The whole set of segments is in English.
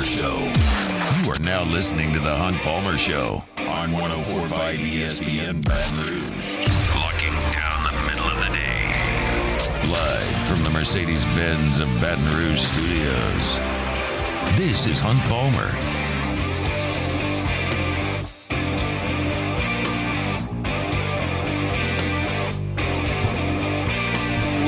Show. You are now listening to The Hunt Palmer Show on 104.5 ESPN Baton Rouge. Looking down the middle of the day. Live from the Mercedes-Benz of Baton Rouge studios. This is Hunt Palmer.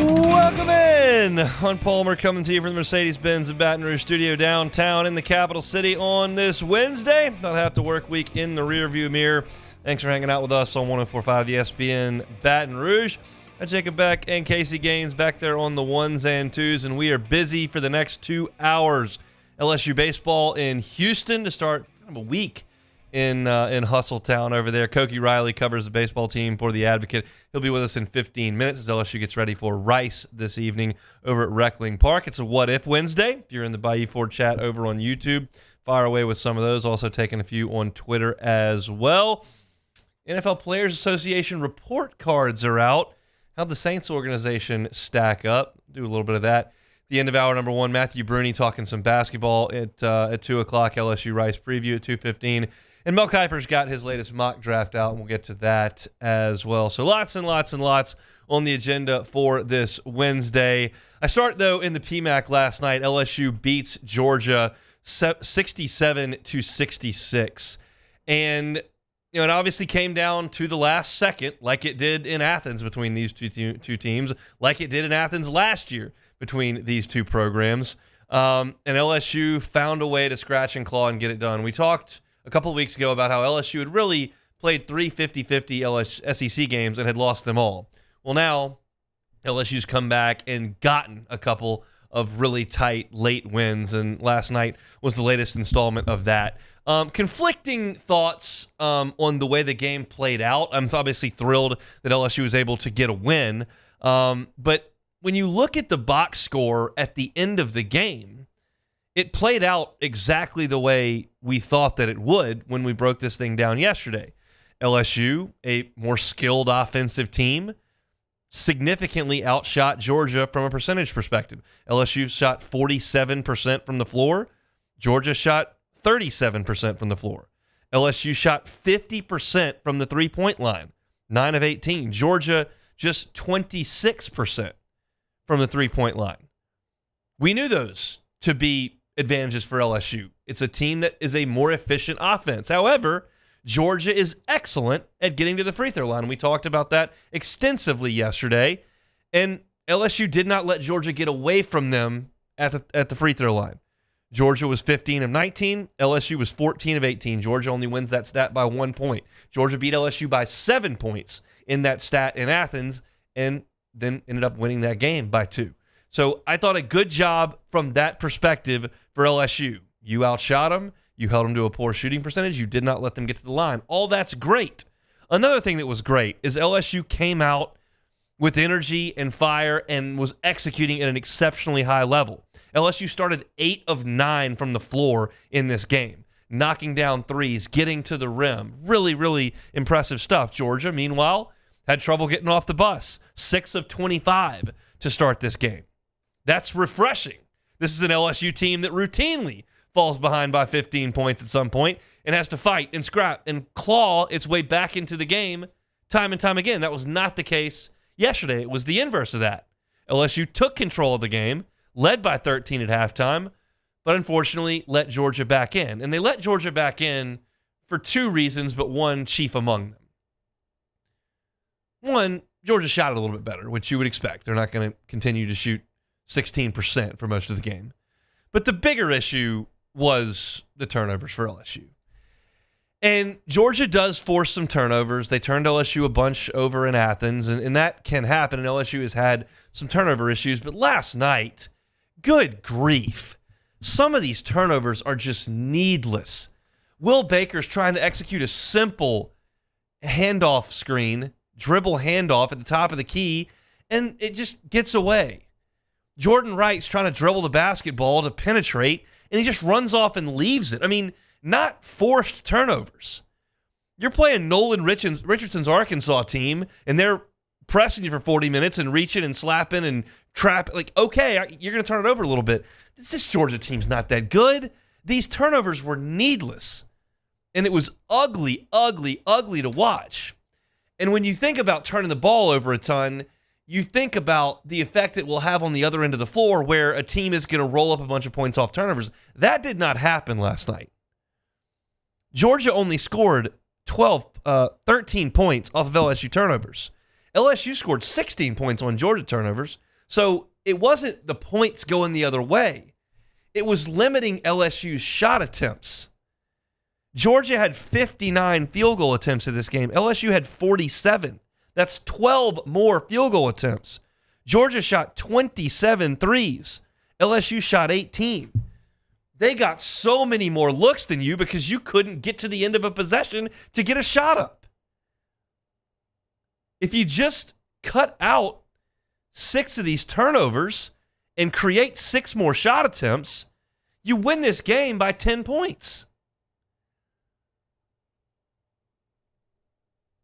Welcome in. Hunt Palmer coming to you from the Mercedes-Benz of Baton Rouge studio downtown in the capital city on this Wednesday. About half the work week in the rearview mirror. Thanks for hanging out with us on 104.5 ESPN Baton Rouge. Jacob Beck and Casey Gaines back there on the ones and twos, and we are busy for the next 2 hours. LSU baseball in Houston to start kind of a week in Hustletown over there. Koki Riley covers the baseball team for The Advocate. He'll be with us in 15 minutes as LSU gets ready for Rice this evening over at Reckling Park. It's a What If Wednesday. If you're in the Bayou Ford chat over on YouTube, fire away with some of those. Also taking a few on Twitter as well. NFL Players Association report cards are out. How'd the Saints organization stack up? Do a little bit of that. The end of hour number one, Matthew Brune talking some basketball at 2 o'clock, LSU Rice preview at 2:15. And Mel Kiper's got his latest mock draft out, and we'll get to that as well. So lots and lots and lots on the agenda for this Wednesday. I start, though, in the PMAC last night. LSU beats Georgia 67-66. And, you know, it obviously came down to the last second, like it did in Athens between these two teams, like it did in Athens last year between these two programs. And LSU found a way to scratch and claw and get it done. We talked a couple of weeks ago about how LSU had really played 3 50-50 SEC games and had lost them all. Well, now LSU's come back and gotten a couple of really tight late wins, and last night was the latest installment of that. Conflicting thoughts on the way the game played out. I'm obviously thrilled that LSU was able to get a win, but when you look at the box score at the end of the game, it played out exactly the way we thought that it would when we broke this thing down yesterday. LSU, a more skilled offensive team, significantly outshot Georgia from a percentage perspective. LSU shot 47% from the floor. Georgia shot 37% from the floor. LSU shot 50% from the three-point line, 9 of 18. Georgia just 26% from the three-point line. We knew those to be advantages for LSU. It's a team that is a more efficient offense. However, Georgia is excellent at getting to the free throw line. We talked about that extensively yesterday, and LSU did not let Georgia get away from them at the free throw line. Georgia was 15 of 19. LSU was 14 of 18. Georgia only wins that stat by 1 point. Georgia beat LSU by 7 points in that stat in Athens, and then ended up winning that game by 2. So I thought a good job from that perspective for LSU. You outshot them. You held them to a poor shooting percentage. You did not let them get to the line. All that's great. Another thing that was great is LSU came out with energy and fire and was executing at an exceptionally high level. LSU started 8 of 9 from the floor in this game, knocking down threes, getting to the rim. Really, really impressive stuff. Georgia, meanwhile, had trouble getting off the bus. 6 of 25 to start this game. That's refreshing. This is an LSU team that routinely falls behind by 15 points at some point and has to fight and scrap and claw its way back into the game time and time again. That was not the case yesterday. It was the inverse of that. LSU took control of the game, led by 13 at halftime, but unfortunately let Georgia back in. And they let Georgia back in for 2 reasons, but one chief among them. One, Georgia shot it a little bit better, which you would expect. They're not going to continue to shoot 16% for most of the game. But the bigger issue was the turnovers for LSU. And Georgia does force some turnovers. They turned LSU a bunch over in Athens, and that can happen, and LSU has had some turnover issues. But last night, good grief, some of these turnovers are just needless. Will Baker's trying to execute a simple handoff screen, dribble handoff at the top of the key, and it just gets away. Jordan Wright's trying to dribble the basketball to penetrate, and he just runs off and leaves it. I mean, not forced turnovers. You're playing Nolan Richardson's Arkansas team, and they're pressing you for 40 minutes and reaching and slapping and trapping. Like, okay, you're going to turn it over a little bit. This Georgia team's not that good. these turnovers were needless. And it was ugly, ugly, ugly to watch. And when you think about turning the ball over a ton, you think about the effect it will have on the other end of the floor where a team is going to roll up a bunch of points off turnovers. That did not happen last night. Georgia only scored 13 points off of LSU turnovers. LSU scored 16 points on Georgia turnovers. So it wasn't the points going the other way. It was limiting LSU's shot attempts. Georgia had 59 field goal attempts in this game. LSU had 47. That's 12 more field goal attempts. Georgia shot 27 threes. LSU shot 18. They got so many more looks than you because you couldn't get to the end of a possession to get a shot up. If you just cut out 6 of these turnovers and create 6 more shot attempts, you win this game by 10 points.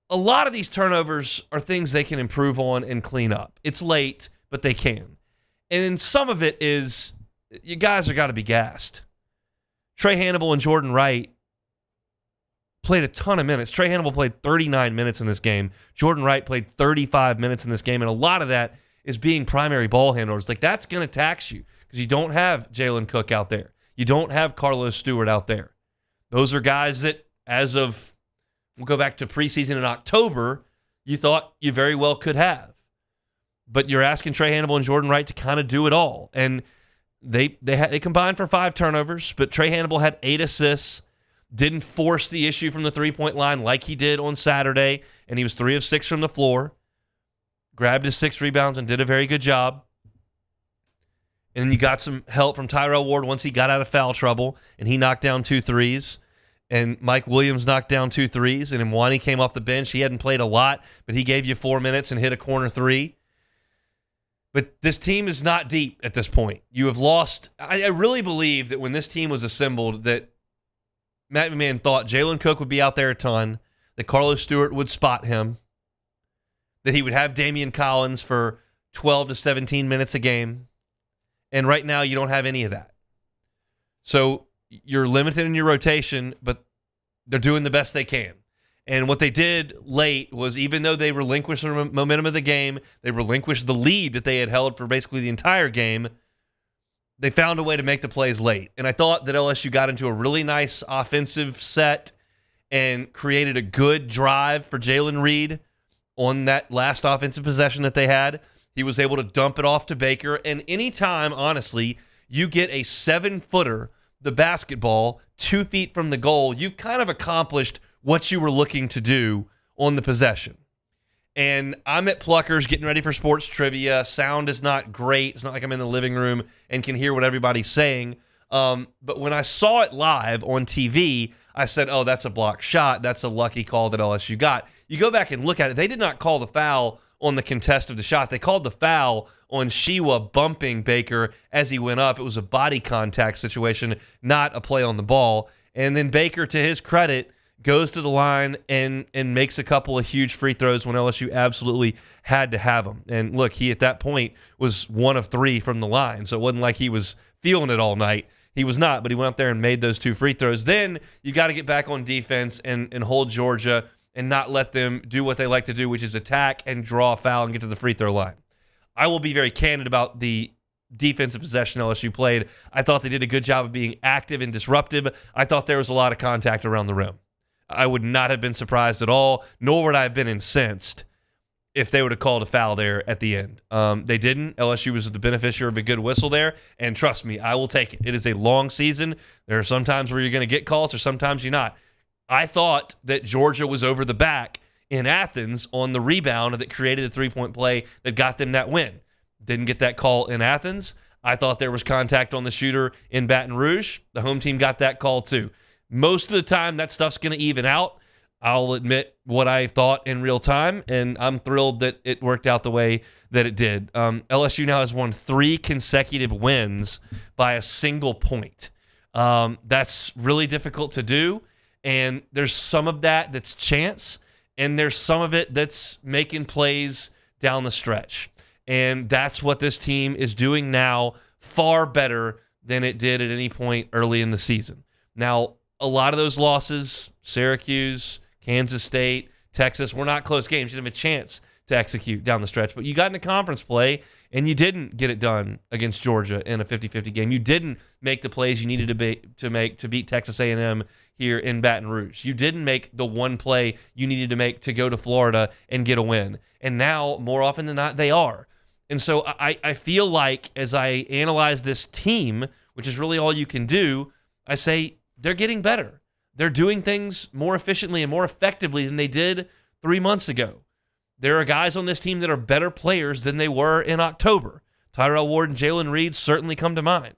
A lot of these turnovers are things they can improve on and clean up. It's late, but they can. And then some of it is, you guys are got to be gassed. Trey Hannibal and Jordan Wright played a ton of minutes. Trey Hannibal played 39 minutes in this game. Jordan Wright played 35 minutes in this game, and a lot of that is being primary ball handlers. Like, that's going to tax you because you don't have Jalen Cook out there. You don't have Carlos Stewart out there. Those are guys that, as of, we'll go back to preseason in October, you thought you very well could have. But you're asking Trey Hannibal and Jordan Wright to kind of do it all. And they combined for 5 turnovers, but Trey Hannibal had 8 assists, didn't force the issue from the three-point line like he did on Saturday, and he was 3 of 6 from the floor, grabbed his 6 rebounds and did a very good job. And then you got some help from Tyrell Ward once he got out of foul trouble, and he knocked down 2 threes. And Mike Williams knocked down 2 threes, and Imwani came off the bench. He hadn't played a lot, but he gave you 4 minutes and hit a corner 3. But this team is not deep at this point. You have lost. I really believe that when this team was assembled, that Matt McMahon thought Jalen Cook would be out there a ton, that Carlos Stewart would spot him, that he would have Damian Collins for 12 to 17 minutes a game. And right now, you don't have any of that. So you're limited in your rotation, but they're doing the best they can. And what they did late was, even though they relinquished the momentum of the game, they relinquished the lead that they had held for basically the entire game, they found a way to make the plays late. And I thought that LSU got into a really nice offensive set and created a good drive for Jalen Reed on that last offensive possession that they had. He was able to dump it off to Baker. And anytime, honestly, you get a 7-footer, the basketball, 2 feet from the goal, you've kind of accomplished what you were looking to do on the possession. And I'm at Pluckers getting ready for sports trivia. Sound is not great. It's not like I'm in the living room and can hear what everybody's saying. But when I saw it live on TV, I said, oh, that's a blocked shot. That's a lucky call that LSU got. You go back and look at it. They did not call the foul on the contest of the shot. They called the foul on Shewa bumping Baker as he went up. It was a body contact situation, not a play on the ball. And then Baker, to his credit, goes to the line and makes a couple of huge free throws when LSU absolutely had to have them. And look, he at that point was 1 of 3 from the line, so it wasn't like he was feeling it all night. He was not, but he went up there and made those 2 free throws. Then you got to get back on defense and hold Georgia and not let them do what they like to do, which is attack and draw a foul and get to the free throw line. I will be very candid about the defensive possession LSU played. I thought they did a good job of being active and disruptive. I thought there was a lot of contact around the rim. I would not have been surprised at all, nor would I have been incensed if they would have called a foul there at the end. They didn't. LSU was the beneficiary of a good whistle there, and trust me, I will take it. It is a long season. There are some times where you're going to get calls, or sometimes you're not. I thought that Georgia was over the back in Athens on the rebound that created the three-point play that got them that win. Didn't get that call in Athens. I thought there was contact on the shooter in Baton Rouge. The home team got that call too. Most of the time, that stuff's going to even out. I'll admit what I thought in real time, and I'm thrilled that it worked out the way that it did. LSU now has won 3 consecutive wins by a single point. That's really difficult to do, and there's some of that that's chance, and there's some of it that's making plays down the stretch. And that's what this team is doing now, far better than it did at any point early in the season. Now, a lot of those losses, Syracuse, Kansas State, Texas, were not close games. You didn't have a chance to execute down the stretch. But you got into conference play, and you didn't get it done against Georgia in a 50-50 game. You didn't make the plays you needed to beat Texas A&M here in Baton Rouge. You didn't make the one play you needed to make to go to Florida and get a win. And now, more often than not, they are. And so I feel like as I analyze this team, which is really all you can do, I say they're getting better. They're doing things more efficiently and more effectively than they did 3 months ago. There are guys on this team that are better players than they were in October. Tyrell Ward and Jalen Reed certainly come to mind.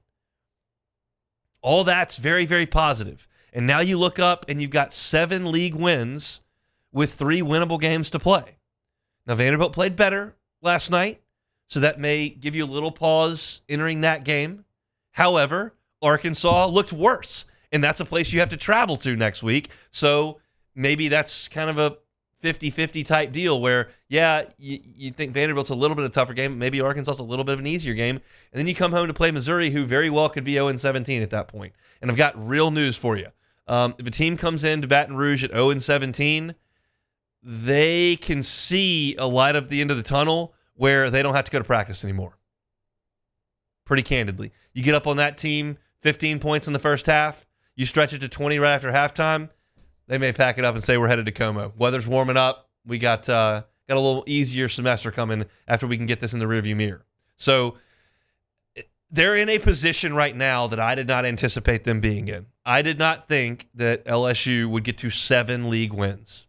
All that's very, very positive. And now you look up and you've got 7 league wins with 3 winnable games to play. Now, Vanderbilt played better last night, so that may give you a little pause entering that game. However, Arkansas looked worse, and that's a place you have to travel to next week. So maybe that's kind of a 50-50 type deal where, yeah, you think Vanderbilt's a little bit of a tougher game, but maybe Arkansas's a little bit of an easier game. And then you come home to play Missouri, who very well could be 0-17 at that point. And I've got real news for you. If a team comes into Baton Rouge at 0-17, they can see a light at the end of the tunnel where they don't have to go to practice anymore. Pretty candidly. You get up on that team, 15 points in the first half, you stretch it to 20 right after halftime, they may pack it up and say we're headed to Como. Weather's warming up. We got a little easier semester coming after we can get this in the rearview mirror. So they're in a position right now that I did not anticipate them being in. I did not think that LSU would get to 7 league wins.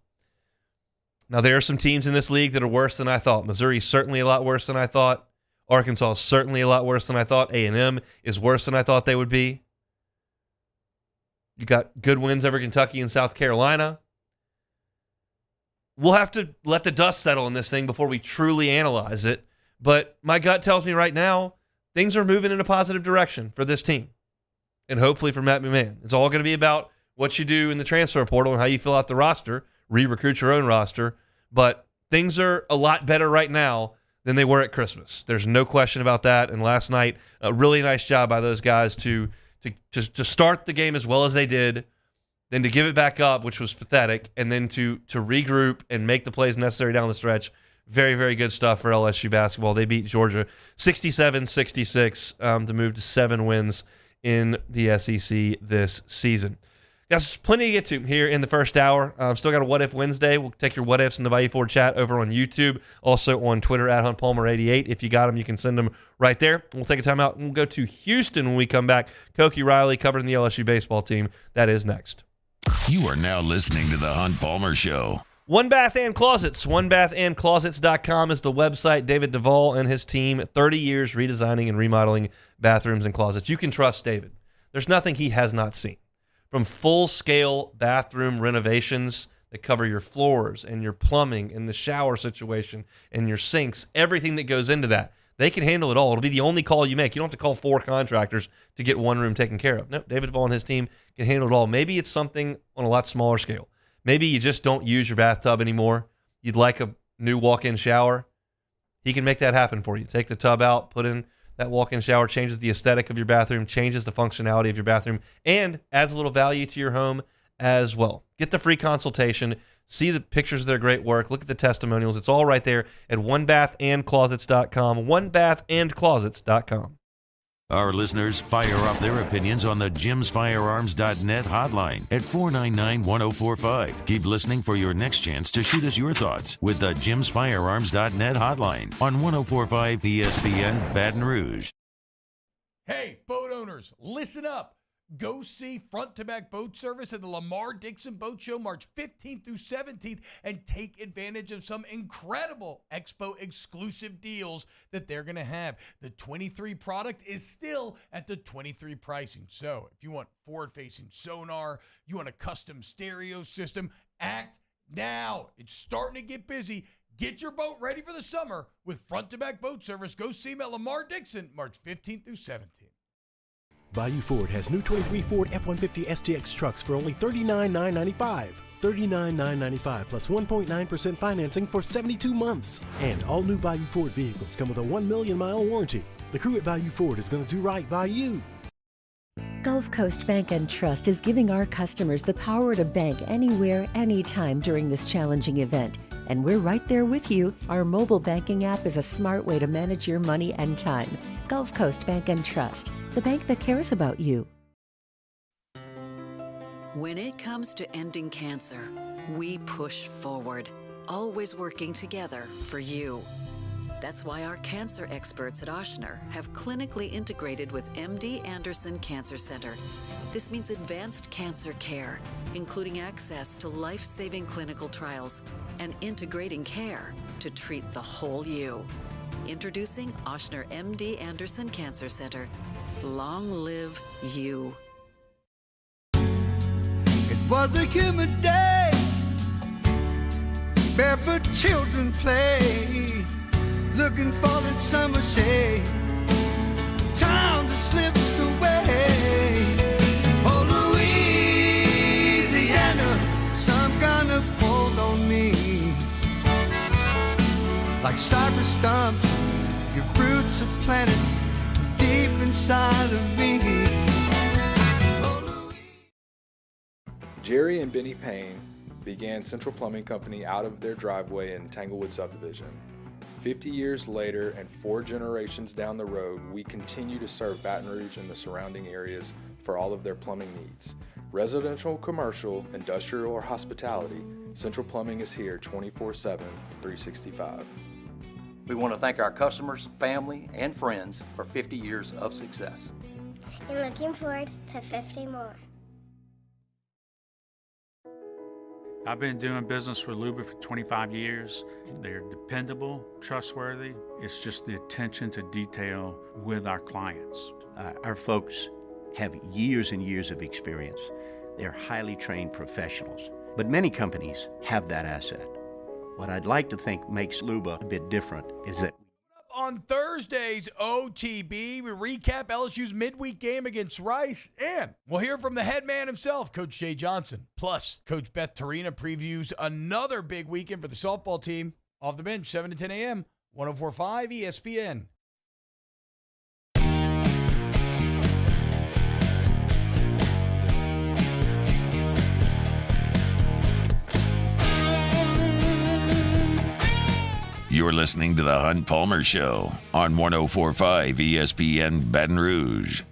Now, there are some teams in this league that are worse than I thought. Missouri's certainly a lot worse than I thought. Arkansas is certainly a lot worse than I thought. A&M is worse than I thought they would be. You got good wins over Kentucky and South Carolina. We'll have to let the dust settle in this thing before we truly analyze it. But my gut tells me right now, things are moving in a positive direction for this team. And hopefully for Matt McMahon. It's all going to be about what you do in the transfer portal and how you fill out the roster, re-recruit your own roster. But things are a lot better right now than they were at Christmas. There's no question about that. And last night, a really nice job by those guys to start the game as well as they did, then to give it back up, which was pathetic, and then to regroup and make the plays necessary down the stretch. Very, very good stuff for LSU basketball. They beat Georgia 67-66 to move to 7 wins in the SEC this season. Guys, plenty to get to here in the first hour. Still got a What If Wednesday. We'll take your what ifs in the Bayou Ford chat over on YouTube. Also on Twitter at HuntPalmer88. If you got them, you can send them right there. We'll take a time out and we'll go to Houston when we come back. Koki Riley covering the LSU baseball team. That is next. You are now listening to The Hunt Palmer Show. One Bath and Closets. OneBathAndClosets.com is the website. David Duvall and his team, 30 years redesigning and remodeling bathrooms and closets. You can trust David. There's nothing he has not seen. From full-scale bathroom renovations that cover your floors and your plumbing and the shower situation and your sinks, everything that goes into that. They can handle it all. It'll be the only call you make. You don't have to call 4 contractors to get one room taken care of. No, David Duvall and his team can handle it all. Maybe it's something on a lot smaller scale. Maybe you just don't use your bathtub anymore. You'd like a new walk-in shower. He can make that happen for you. Take the tub out, put in that walk-in shower, changes the aesthetic of your bathroom, changes the functionality of your bathroom, and adds a little value to your home as well. Get the free consultation. See the pictures of their great work. Look at the testimonials. It's all right there at OneBathAndClosets.com. OneBathAndClosets.com. Our listeners fire off their opinions on the JimsFirearms.net hotline at 499-1045. Keep listening for your next chance to shoot us your thoughts with the JimsFirearms.net hotline on 1045 ESPN Baton Rouge. Hey, boat owners, listen up. Go see Front to Back Boat Service at the Lamar Dixon Boat Show March 15th through 17th and take advantage of some incredible Expo exclusive deals that they're going to have. The 23 product is still at the 23 pricing. So if you want forward-facing sonar, you want a custom stereo system, act now. It's starting to get busy. Get your boat ready for the summer with Front to Back Boat Service. Go see them at Lamar Dixon March 15th through 17th. Bayou Ford has new 23 Ford F-150 STX trucks for only $39,995. $39,995 plus 1.9% financing for 72 months. And all new Bayou Ford vehicles come with a 1 million mile warranty. The crew at Bayou Ford is going to do right by you. Gulf Coast Bank and Trust is giving our customers the power to bank anywhere, anytime during this challenging event. And we're right there with you. Our mobile banking app is a smart way to manage your money and time. Gulf Coast Bank and Trust, the bank that cares about you. When it comes to ending cancer, we push forward, always working together for you. That's why our cancer experts at Ochsner have clinically integrated with MD Anderson Cancer Center. This means advanced cancer care, including access to life-saving clinical trials and integrating care to treat the whole you. Introducing Ochsner MD Anderson Cancer Center. Long live you. It was a humid day, barefoot children play, looking for that summer shade. Time just slips away. Oh, Louisiana, some kind of hold on me. Like cypress stumps, your roots are planted deep inside of me. Jerry and Benny Payne began Central Plumbing Company out of their driveway in Tanglewood subdivision. 50 years later and 4 generations down the road, we continue to serve Baton Rouge and the surrounding areas for all of their plumbing needs. Residential, commercial, industrial, or hospitality, Central Plumbing is here 24/7, 365. We want to thank our customers, family, and friends for 50 years of success. And looking forward to 50 more. I've been doing business with Luba for 25 years. They're dependable, trustworthy. It's just the attention to detail with our clients. Our folks have years and years of experience. They're highly trained professionals, but many companies have that asset. What I'd like to think makes Luba a bit different is that on Thursday's OTB, we recap LSU's midweek game against Rice, and we'll hear from the head man himself, Coach Jay Johnson. Plus, Coach Beth Tarina previews another big weekend for the softball team. Off the bench, 7 to 10 a.m., 104.5 ESPN. You're listening to the Hunt Palmer Show on 104.5 ESPN Baton Rouge.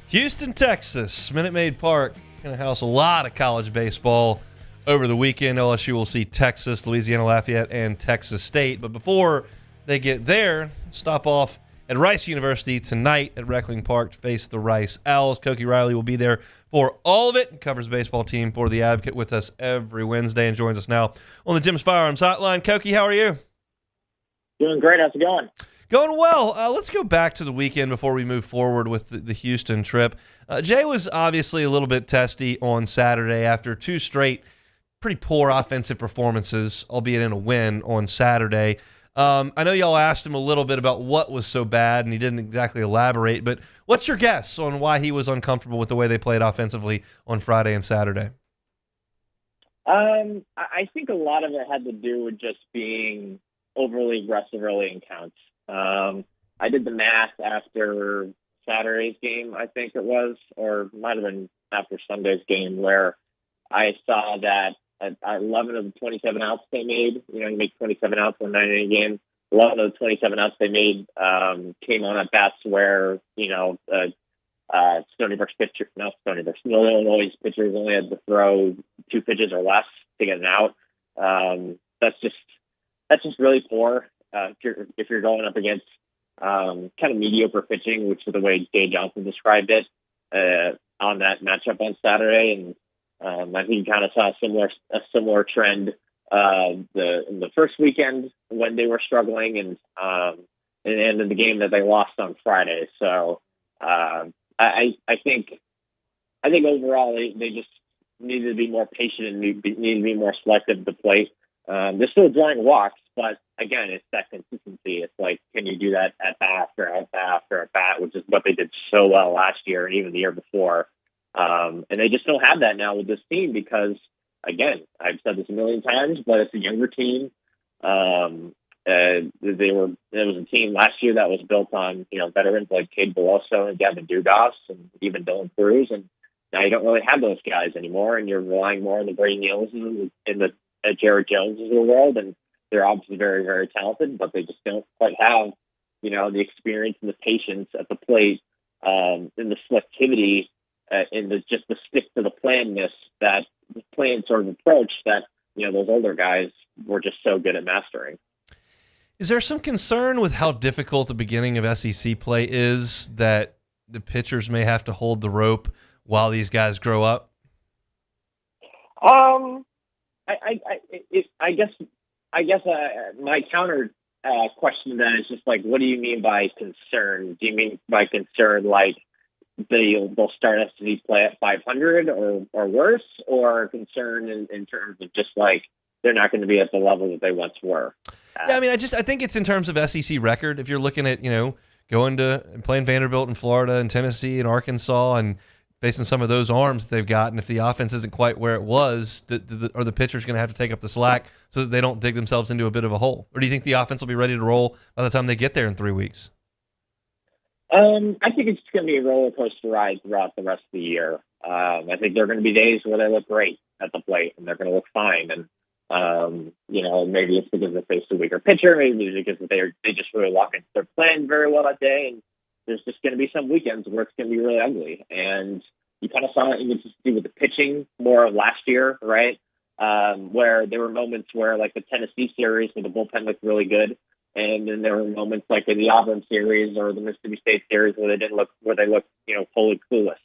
Houston, Texas, Minute Maid Park, going to house a lot of college baseball over the weekend. LSU will see Texas, Louisiana Lafayette, and Texas State. But before they get there, stop off at Rice University tonight at Reckling Park to face the Rice Owls. Koki Riley will be there for all of it. Covers baseball team for The Advocate with us every Wednesday and joins us now on the Tim's Firearms Hotline. Koki, how are you? Doing great. How's it going? Going well. Let's go back to the weekend before we move forward with the Houston trip. Jay was obviously a little bit testy on Saturday after 2 straight pretty poor offensive performances, albeit in a win on Saturday. I know y'all asked him a little bit about what was so bad, and he didn't exactly elaborate, but what's your guess on why he was uncomfortable with the way they played offensively on Friday and Saturday? I think a lot of it had to do with just being overly aggressive early in counts. I did the math after Saturday's game, I think it was, or might have been after Sunday's game, where I saw that 11 of the 27 outs they made, you make 27 outs in a 9-inning game. 11 of the 27 outs they made came on at bats where, Illinois pitchers only had to throw 2 pitches or less to get an out. That's just really poor if you're going up against kind of mediocre pitching, which is the way Jay Johnson described it on that matchup on Saturday. And I think you kind of saw a similar trend in the first weekend when they were struggling, and in the game that they lost on Friday. So I think overall they just needed to be more patient and need to be more selective at the plate. They're still drawing walks, but again, it's that consistency. It's like, can you do that at bat after at bat after at bat, which is what they did so well last year and even the year before. And they just don't have that now with this team because, again, I've said this a million times, but it's a younger team. It was a team last year that was built on, veterans like Cade Beloso and Gavin Dugas and even Dylan Cruz. And now you don't really have those guys anymore, and you're relying more on the Brady Neals and the Jared Jones of the world. And they're obviously very, very talented, but they just don't quite have, the experience and the patience at the plate, and the selectivity, and the stick to the planness, that the plan sort of approach that, those older guys were just so good at mastering. Is there some concern with how difficult the beginning of SEC play is, that the pitchers may have to hold the rope while these guys grow up? I guess my counter question to that is just like, what do you mean by concern? Do you mean by concern like they'll start SEC play at 500 or worse, or concern in terms of just like they're not going to be at the level that they once were? Yeah, I mean, I think it's in terms of SEC record. If you're looking at, going to and playing Vanderbilt in Florida and Tennessee and Arkansas and facing some of those arms they've got, and if the offense isn't quite where it was, are the pitchers going to have to take up the slack so that they don't dig themselves into a bit of a hole? Or do you think the offense will be ready to roll by the time they get there in 3 weeks? I think it's going to be a roller coaster ride throughout the rest of the year. I think there are going to be days where they look great at the plate and they're going to look fine. And, maybe it's because they face a weaker pitcher. Maybe it's because they just really lock into their plan very well that day. And there's just going to be some weekends where it's going to be really ugly. And you kind of saw it with the pitching more last year, right? Where there were moments where, like the Tennessee series, where the bullpen looked really good. And then there were moments like in the Auburn series or the Mississippi State series where they looked, totally clueless.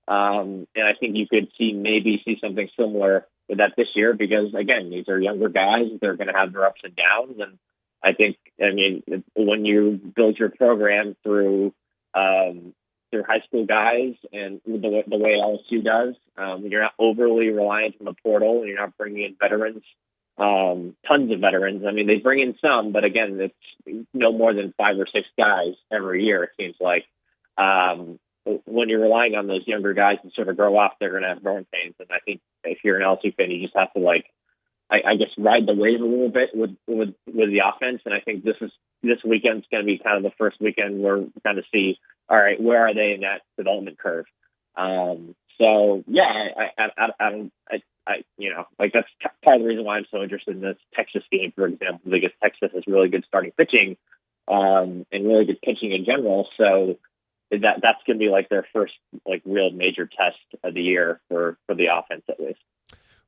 And I think you could see something similar with that this year, because again, these are younger guys. They're going to have their ups and downs. And I think, when you build your program through high school guys and the way LSU does, you're not overly reliant on the portal, and you're not bringing in veterans. Tons of veterans. They bring in some, but again, it's no more than 5 or 6 guys every year, it seems like. When you're relying on those younger guys to sort of grow up, they're going to have growing pains. And I think if you're an LSU fan, you just have to I guess ride the wave a little bit with the offense. And I think this weekend's going to be kind of the first weekend where we kind of see, all right, where are they in that development curve? So yeah, that's part of the reason why I'm so interested in this Texas game, for example, because Texas has really good starting pitching, and really good pitching in general. So that's going to be like their first real major test of the year for the offense, at least.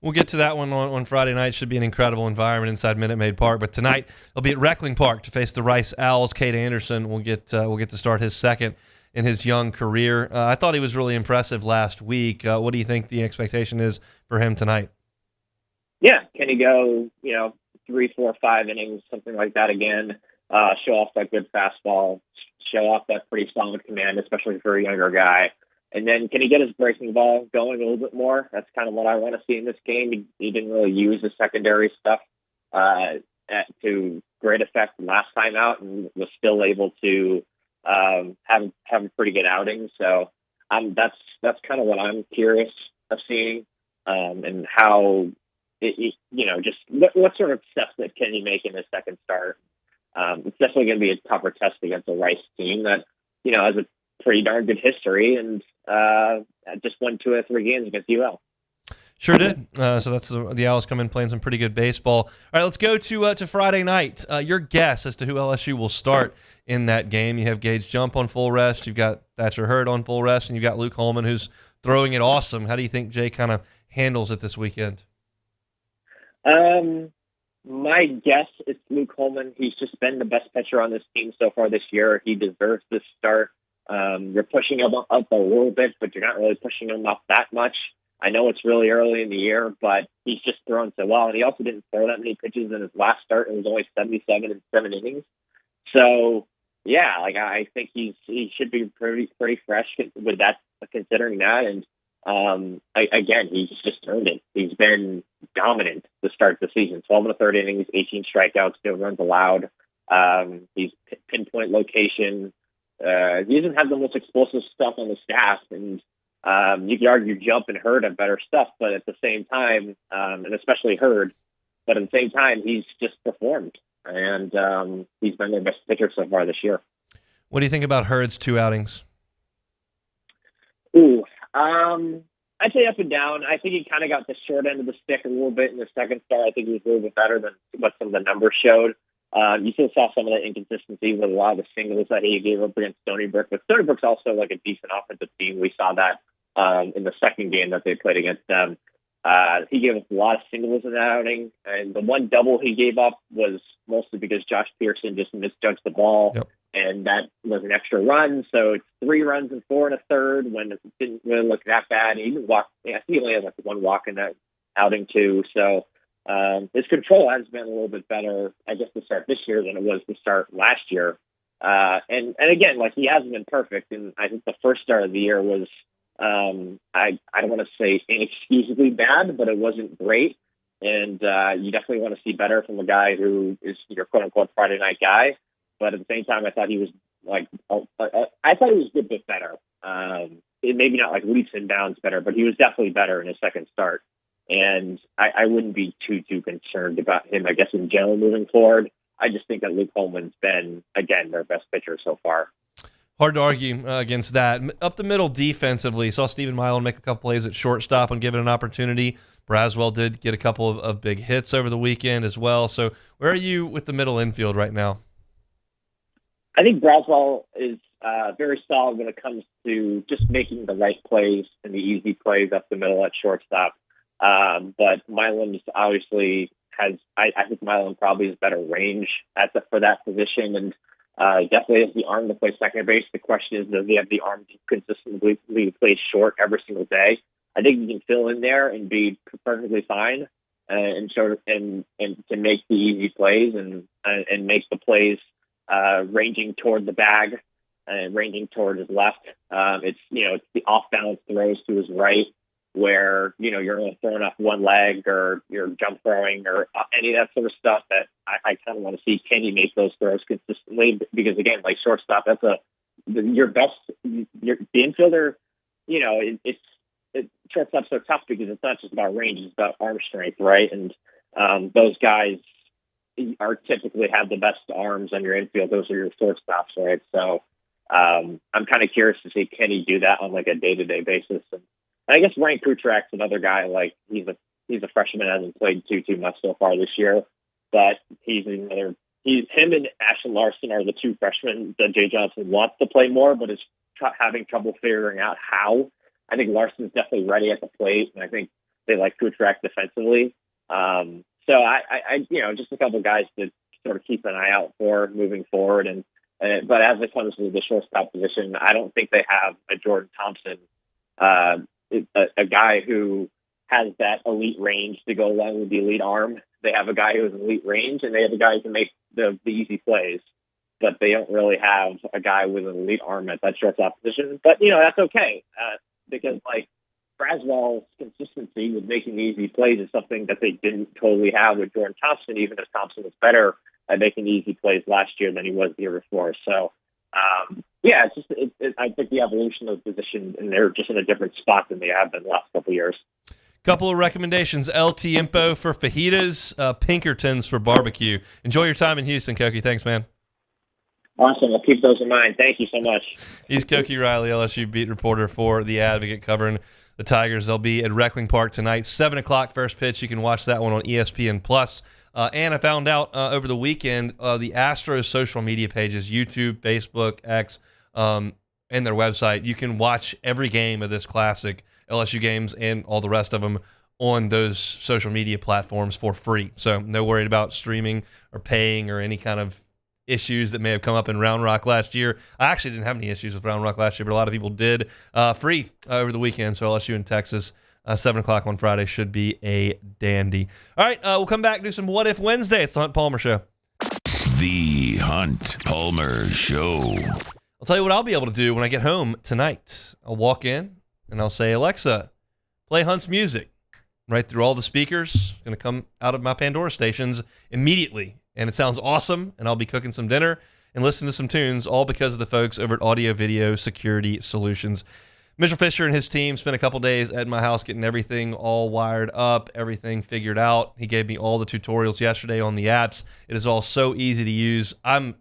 We'll get to that one on Friday night. Should be an incredible environment inside Minute Maid Park. But tonight they'll be at Reckling Park to face the Rice Owls. Cade Anderson will get to start his second in his young career. I thought he was really impressive last week. What do you think the expectation is for him tonight? Yeah, can he go 3, 4, 5 innings, something like that again? Show off that good fastball, show off that pretty solid command, especially for a younger guy. And then can he get his breaking ball going a little bit more? That's kind of what I want to see in this game. He didn't really use the secondary stuff to great effect last time out, and was still able to have a pretty good outing. So that's kind of what I'm curious of seeing, and how just what sort of steps that can he make in his second start. It's definitely going to be a tougher test against a Rice team that has a pretty darn good history and just won 2 out of 3 games against UL. Sure did. So that's the Owls come in playing some pretty good baseball. All right, let's go to Friday night. Your guess as to who LSU will start in that game. You have Gage Jump on full rest. You've got Thatcher Hurd on full rest, and you've got Luke Holman, who's throwing it awesome. How do you think Jay kind of handles it this weekend? My guess is Luke Holman. He's just been the best pitcher on this team so far this year. He deserves this start. You're pushing him up a little bit, but you're not really pushing him up that much. I know it's really early in the year, but he's just thrown so well. And he also didn't throw that many pitches in his last start. It was only 77 in 7 innings. So, yeah, I think he should be pretty fresh with that, considering that. And again, he's just turned it. He's been dominant to start the season. 12 in the 3rd innings, 18 strikeouts, no runs allowed. He's pinpoint location. He doesn't have the most explosive stuff on the staff, and you could argue Jump and Hurd have better stuff, but at the same time, and especially Hurd, but at the same time, he's just performed. and he's been their best pitcher so far this year. What do you think about Hurd's 2 outings? Ooh, I'd say up and down. I think he kind of got the short end of the stick a little bit in the second start. I think he was a little bit better than what some of the numbers showed. You still saw some of the inconsistency with a lot of the singles that he gave up against Stony Brook, but Stony Brook's also like a decent offensive team. We saw that in the second game that they played against them. He gave up a lot of singles in that outing, and the one double he gave up was mostly because Josh Pearson just misjudged the ball, and that was an extra run. So it's 3 runs and 4 1/3 when it didn't really look that bad. He even walked. I think he only had like 1 walk in that outing too. So his control has been a little bit better, I guess, to start this year than it was to start last year. And again, like, he hasn't been perfect, and I think the first start of the year was. I don't want to say inexcusably bad, but it wasn't great. And you definitely want to see better from a guy who is your quote unquote Friday night guy. But at the same time, I thought he was like, I thought he was a good bit better. Maybe not like leaps and bounds better, but he was definitely better in his second start. And I wouldn't be too concerned about him, I guess, in general moving forward. I just think that Luke Holman's been, again, their best pitcher so far. Hard to argue against that. Up the middle defensively, saw Stephen Milan make a couple plays at shortstop and given an opportunity. Braswell did get a couple of big hits over the weekend as well. So where are you with the middle infield right now? I think Braswell is very solid when it comes to just making the right plays and the easy plays up the middle at shortstop. But Milan obviously has, I think Milan probably has better range for that position, and definitely has the arm to play second base. The question is, does he have the arm to consistently play short every single day? I think he can fill in there and be perfectly fine, and to make the easy plays and make the plays ranging toward the bag and ranging toward his left. It's the off balance throws to his right, where you're only throwing off one leg, or you're jump throwing, or any of that sort of stuff that I kind of want to see. Can he make those throws consistently? Because again, like shortstop, that's your infielder. Shortstop's so tough because it's not just about range; it's about arm strength, right? And those guys are typically have the best arms on your infield. Those are your shortstops, right? So I'm kind of curious to see, can he do that on like a day-to-day basis? And I guess Ryan Kutrak's another guy. Like, he's a freshman, hasn't played too much so far this year, but him and Ashton Larson are the 2 freshmen that Jay Johnson wants to play more, but is having trouble figuring out how. I think Larson's definitely ready at the plate, and I think they like Kutrak defensively. So I just a couple guys to sort of keep an eye out for moving forward. But as it comes to the shortstop position, I don't think they have a Jordan Thompson. A guy who has that elite range to go along with the elite arm. They have a guy who has elite range, and they have a guy who can make the easy plays, but they don't really have a guy with an elite arm at that shortstop position. But, that's okay, because, like, Braswell's consistency with making the easy plays is something that they didn't totally have with Jordan Thompson, even if Thompson was better at making easy plays last year than he was the year before. So, I think the evolution of the position, and they're just in a different spot than they have been the last couple of years. Couple of recommendations: El Tiempo for fajitas, Pinkertons for barbecue. Enjoy your time in Houston, Koki. Thanks, man. Awesome. I'll keep those in mind. Thank you so much. He's Koki Riley, LSU beat reporter for The Advocate, covering the Tigers. They'll be at Reckling Park tonight, 7 o'clock first pitch. You can watch that one on ESPN+. And I found out over the weekend, the Astros social media pages, YouTube, Facebook, X, and their website, you can watch every game of this classic, LSU games and all the rest of them, on those social media platforms for free. So no worried about streaming or paying or any kind of issues that may have come up in Round Rock last year. I actually didn't have any issues with Round Rock last year, but a lot of people did. Free over the weekend, so LSU in Texas. 7 o'clock on Friday should be a dandy. All right, we'll come back and do some What If Wednesday. It's the Hunt Palmer Show. The Hunt Palmer Show. I'll tell you what I'll be able to do when I get home tonight. I'll walk in and I'll say, Alexa, play Hunt's music. Right through all the speakers. It's going to come out of my Pandora stations immediately. And it sounds awesome, and I'll be cooking some dinner and listening to some tunes, all because of the folks over at Audio Video Security Solutions. Mitchell Fisher and his team spent a couple days at my house getting everything all wired up, everything figured out. He gave me all the tutorials yesterday on the apps. It is all so easy to use. I'm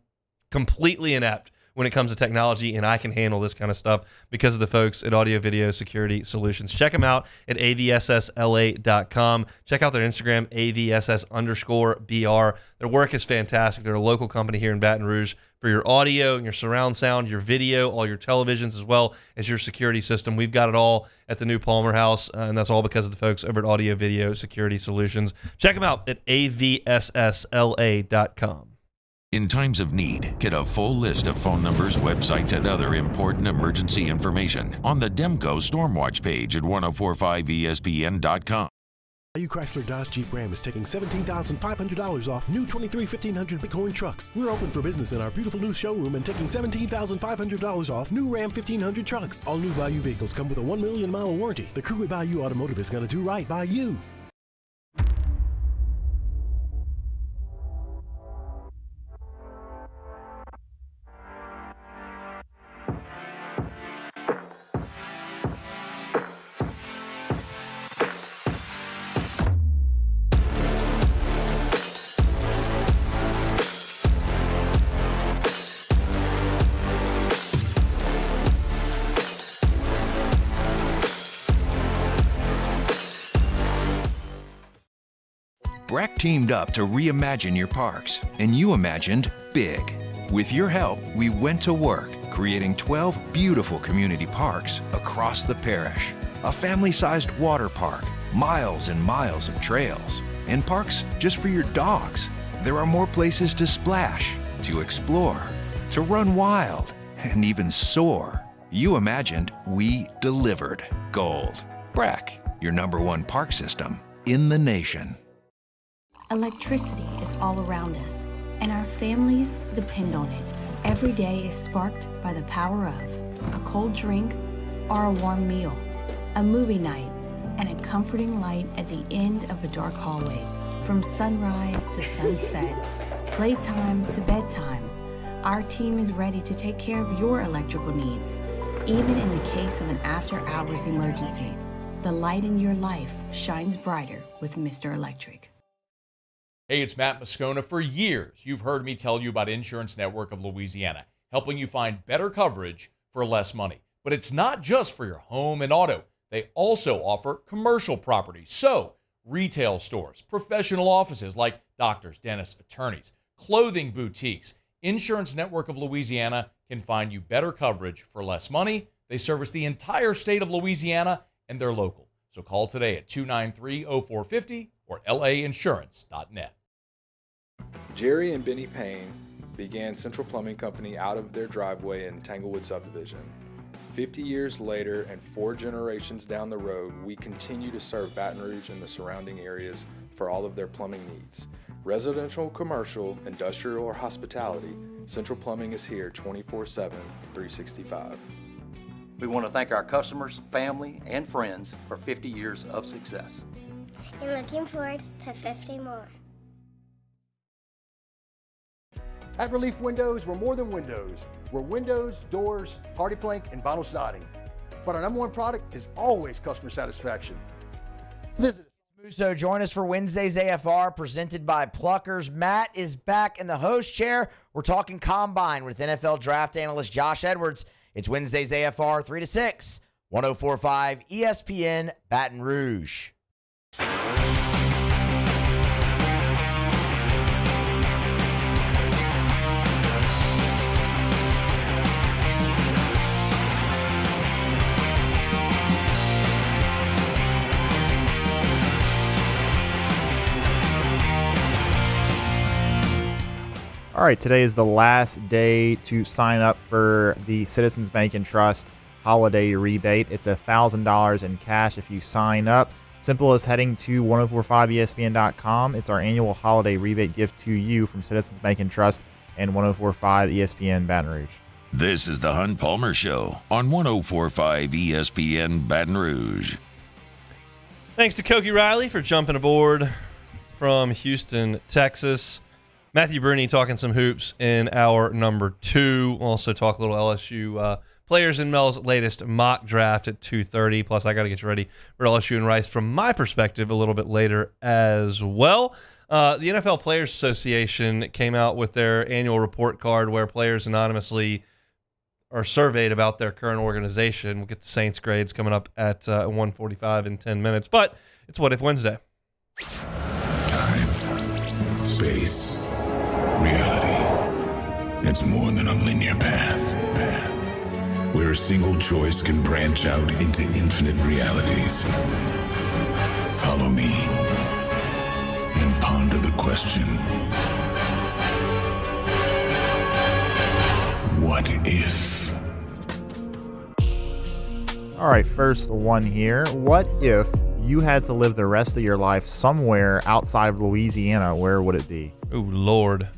completely inept when it comes to technology, and I can handle this kind of stuff because of the folks at Audio Video Security Solutions. Check them out at avssla.com. Check out their Instagram, avss_BR. Their work is fantastic. They're a local company here in Baton Rouge for your audio and your surround sound, your video, all your televisions, as well as your security system. We've got it all at the new Palmer House, and that's all because of the folks over at Audio Video Security Solutions. Check them out at avssla.com. In times of need, get a full list of phone numbers, websites, and other important emergency information on the Demco Stormwatch page at 1045ESPN.com. Value Chrysler Dodge Jeep Ram is taking $17,500 off new 23 1500 Bitcoin trucks. We're open for business in our beautiful new showroom and taking $17,500 off new Ram 1500 trucks. All new Bayou vehicles come with a 1 million mile warranty. The crew at Bayou Automotive is going to do right by you. BRAC teamed up to reimagine your parks, and you imagined big. With your help, we went to work, creating 12 beautiful community parks across the parish. A family-sized water park, miles and miles of trails, and parks just for your dogs. There are more places to splash, to explore, to run wild, and even soar. You imagined, we delivered. Gold. BRAC, your #1 park system in the nation. Electricity is all around us, and our families depend on it. Every day is sparked by the power of a cold drink or a warm meal, a movie night, and a comforting light at the end of a dark hallway. From sunrise to sunset, playtime to bedtime, our team is ready to take care of your electrical needs. Even in the case of an after-hours emergency, the light in your life shines brighter with Mr. Electric. Hey, it's Matt Moscona. For years, you've heard me tell you about Insurance Network of Louisiana, helping you find better coverage for less money. But it's not just for your home and auto. They also offer commercial property. So, retail stores, professional offices like doctors, dentists, attorneys, clothing boutiques. Insurance Network of Louisiana can find you better coverage for less money. They service the entire state of Louisiana, and they're local. So call today at 293-0450 or lainsurance.net. Jerry and Benny Payne began Central Plumbing Company out of their driveway in Tanglewood subdivision. 50 years later and 4 generations down the road, we continue to serve Baton Rouge and the surrounding areas for all of their plumbing needs. Residential, commercial, industrial, or hospitality, Central Plumbing is here 24/7, 365. We want to thank our customers, family, and friends for 50 years of success. And looking forward to 50 more. At Relief Windows, we're more than windows. We're windows, doors, hardy plank, and vinyl siding. But our #1 product is always customer satisfaction. Visit us. So join us for Wednesday's AFR presented by Pluckers. Matt is back in the host chair. We're talking Combine with NFL draft analyst Josh Edwards. It's Wednesday's AFR 3 to 6, 104.5 ESPN Baton Rouge. All right, today is the last day to sign up for the Citizens Bank and Trust holiday rebate. It's $1,000 in cash if you sign up. Simple as heading to 1045ESPN.com. It's our annual holiday rebate gift to you from Citizens Bank and Trust and 1045 ESPN Baton Rouge. This is the Hunt Palmer Show on 1045 ESPN Baton Rouge. Thanks to Koki Riley for jumping aboard from Houston, Texas. Matthew Brune talking some hoops in hour number 2. We'll also talk a little LSU players in Mel's latest mock draft at 2:30. Plus, I got to get you ready for LSU and Rice from my perspective a little bit later as well. The NFL Players Association came out with their annual report card where players anonymously are surveyed about their current organization. We'll get the Saints grades coming up at 1:45 in 10 minutes. But it's What If Wednesday. Time, space, reality. It's more than a linear path. Where a single choice can branch out into infinite realities. Follow me and ponder the question, what if? All right, first one here. What if you had to live the rest of your life somewhere outside of Louisiana? Where would it be? Oh, Lord.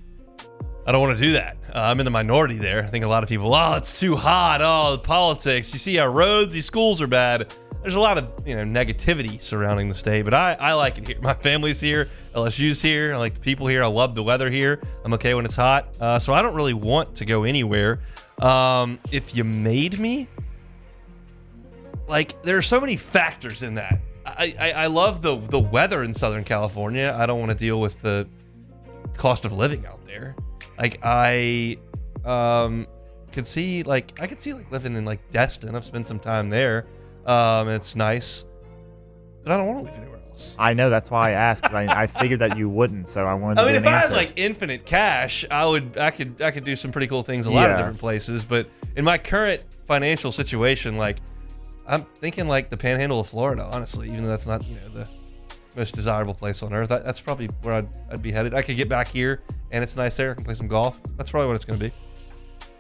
I don't want to do that. I'm in the minority there. I think a lot of people, it's too hot. Oh, the politics. You see our roads, these schools are bad. There's a lot of negativity surrounding the state, but I like it here. My family's here. LSU's here. I like the people here. I love the weather here. I'm okay when it's hot. So I don't really want to go anywhere. If you made me, there are so many factors in that. I love the weather in Southern California. I don't want to deal with the cost of living out there. I could see living in Destin. I've spent some time there. It's nice, but I don't want to live anywhere else. I know, that's why I asked. I figured that you wouldn't, so I wanted to get an if I answer. had infinite cash, I could do some pretty cool things a lot of different places. But in my current financial situation, I'm thinking the Panhandle of Florida, honestly, even though that's not the most desirable place on earth. That's probably where I'd be headed. I could get back here, and it's nice there. I can play some golf. That's probably what it's going to be.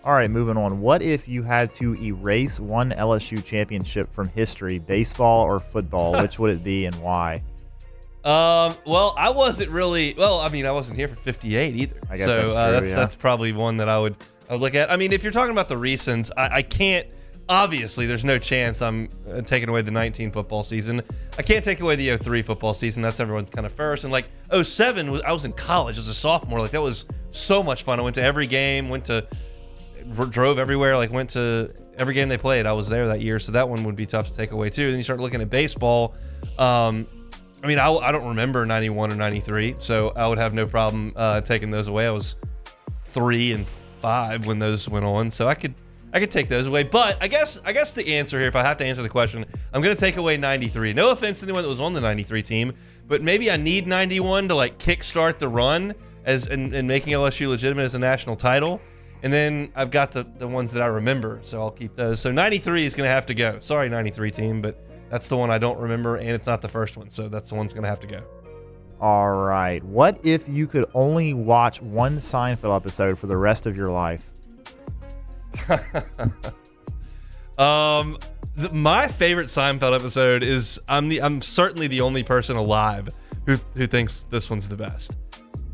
All right, moving on. What if you had to erase one LSU championship from history, baseball or football? Which would it be and why? Well, I wasn't really. Well, I wasn't here for 58 either. I guess that's true, that's probably one that I would look at. If you're talking about the recents, I can't. Obviously, there's no chance I'm taking away the 19 football season. I can't take away the 03 football season. That's everyone's kind of first. And 07, I was in college as a sophomore. That was so much fun. I went to every game, drove everywhere, went to every game they played. I was there that year, so that one would be tough to take away too. Then you start looking at baseball. I don't remember 91 or 93, so I would have no problem taking those away. I was 3 and 5 when those went on, so I could take those away. But I guess the answer here, if I have to answer the question, I'm going to take away 93. No offense to anyone that was on the 93 team, but maybe I need 91 to kickstart the run and making LSU legitimate as a national title. And then I've got the ones that I remember, so I'll keep those. So 93 is going to have to go. Sorry, 93 team, but that's the one I don't remember, and it's not the first one, so that's the one that's going to have to go. All right. What if you could only watch one Seinfeld episode for the rest of your life? My favorite Seinfeld episode is I'm certainly the only person alive who thinks this one's the best.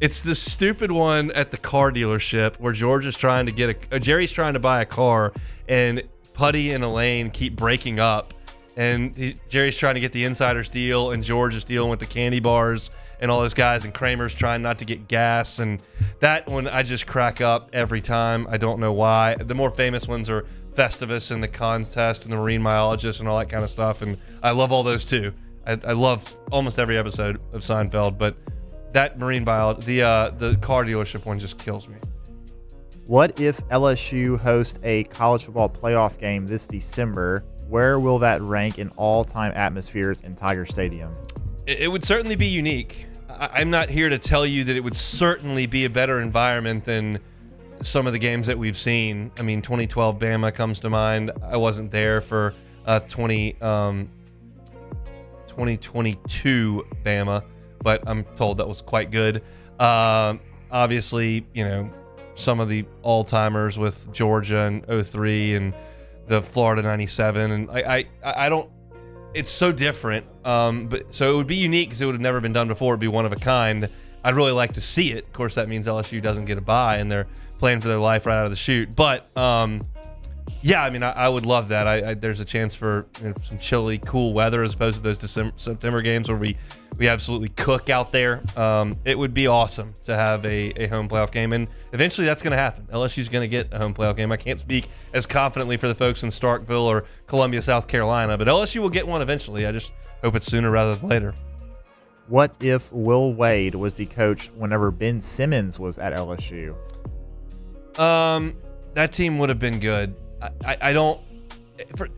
It's the stupid one at the car dealership where George is trying to Jerry's trying to buy a car, and Putty and Elaine keep breaking up, and Jerry's trying to get the insider's deal, and George is dealing with the candy bars and all those guys, and Kramer's trying not to get gas. And that one, I just crack up every time. I don't know why. The more famous ones are Festivus and the contest and the marine biologist and all that kind of stuff, and I love all those too. I love almost every episode of Seinfeld, but that marine biology, the car dealership one just kills me. What if LSU hosts a college football playoff game this December? Where will that rank in all-time atmospheres in Tiger Stadium? It would certainly be unique. I'm not here to tell you that it would certainly be a better environment than some of the games that we've seen. 2012 Bama comes to mind. I wasn't there for 2022 Bama, but I'm told that was quite good. Obviously, some of the all-timers with Georgia in 03 and the Florida 97, and I don't. It's so different, but so it would be unique because it would have never been done before. It'd be one of a kind. I'd really like to see it. Of course, that means LSU doesn't get a bye, and they're playing for their life right out of the chute. But Yeah, I mean, I would love that. There's a chance for some chilly, cool weather as opposed to those September games where we absolutely cook out there. It would be awesome to have a home playoff game, and eventually that's going to happen. LSU's going to get a home playoff game. I can't speak as confidently for the folks in Starkville or Columbia, South Carolina, but LSU will get one eventually. I just hope it's sooner rather than later. What if Will Wade was the coach whenever Ben Simmons was at LSU? That team would have been good. I don't.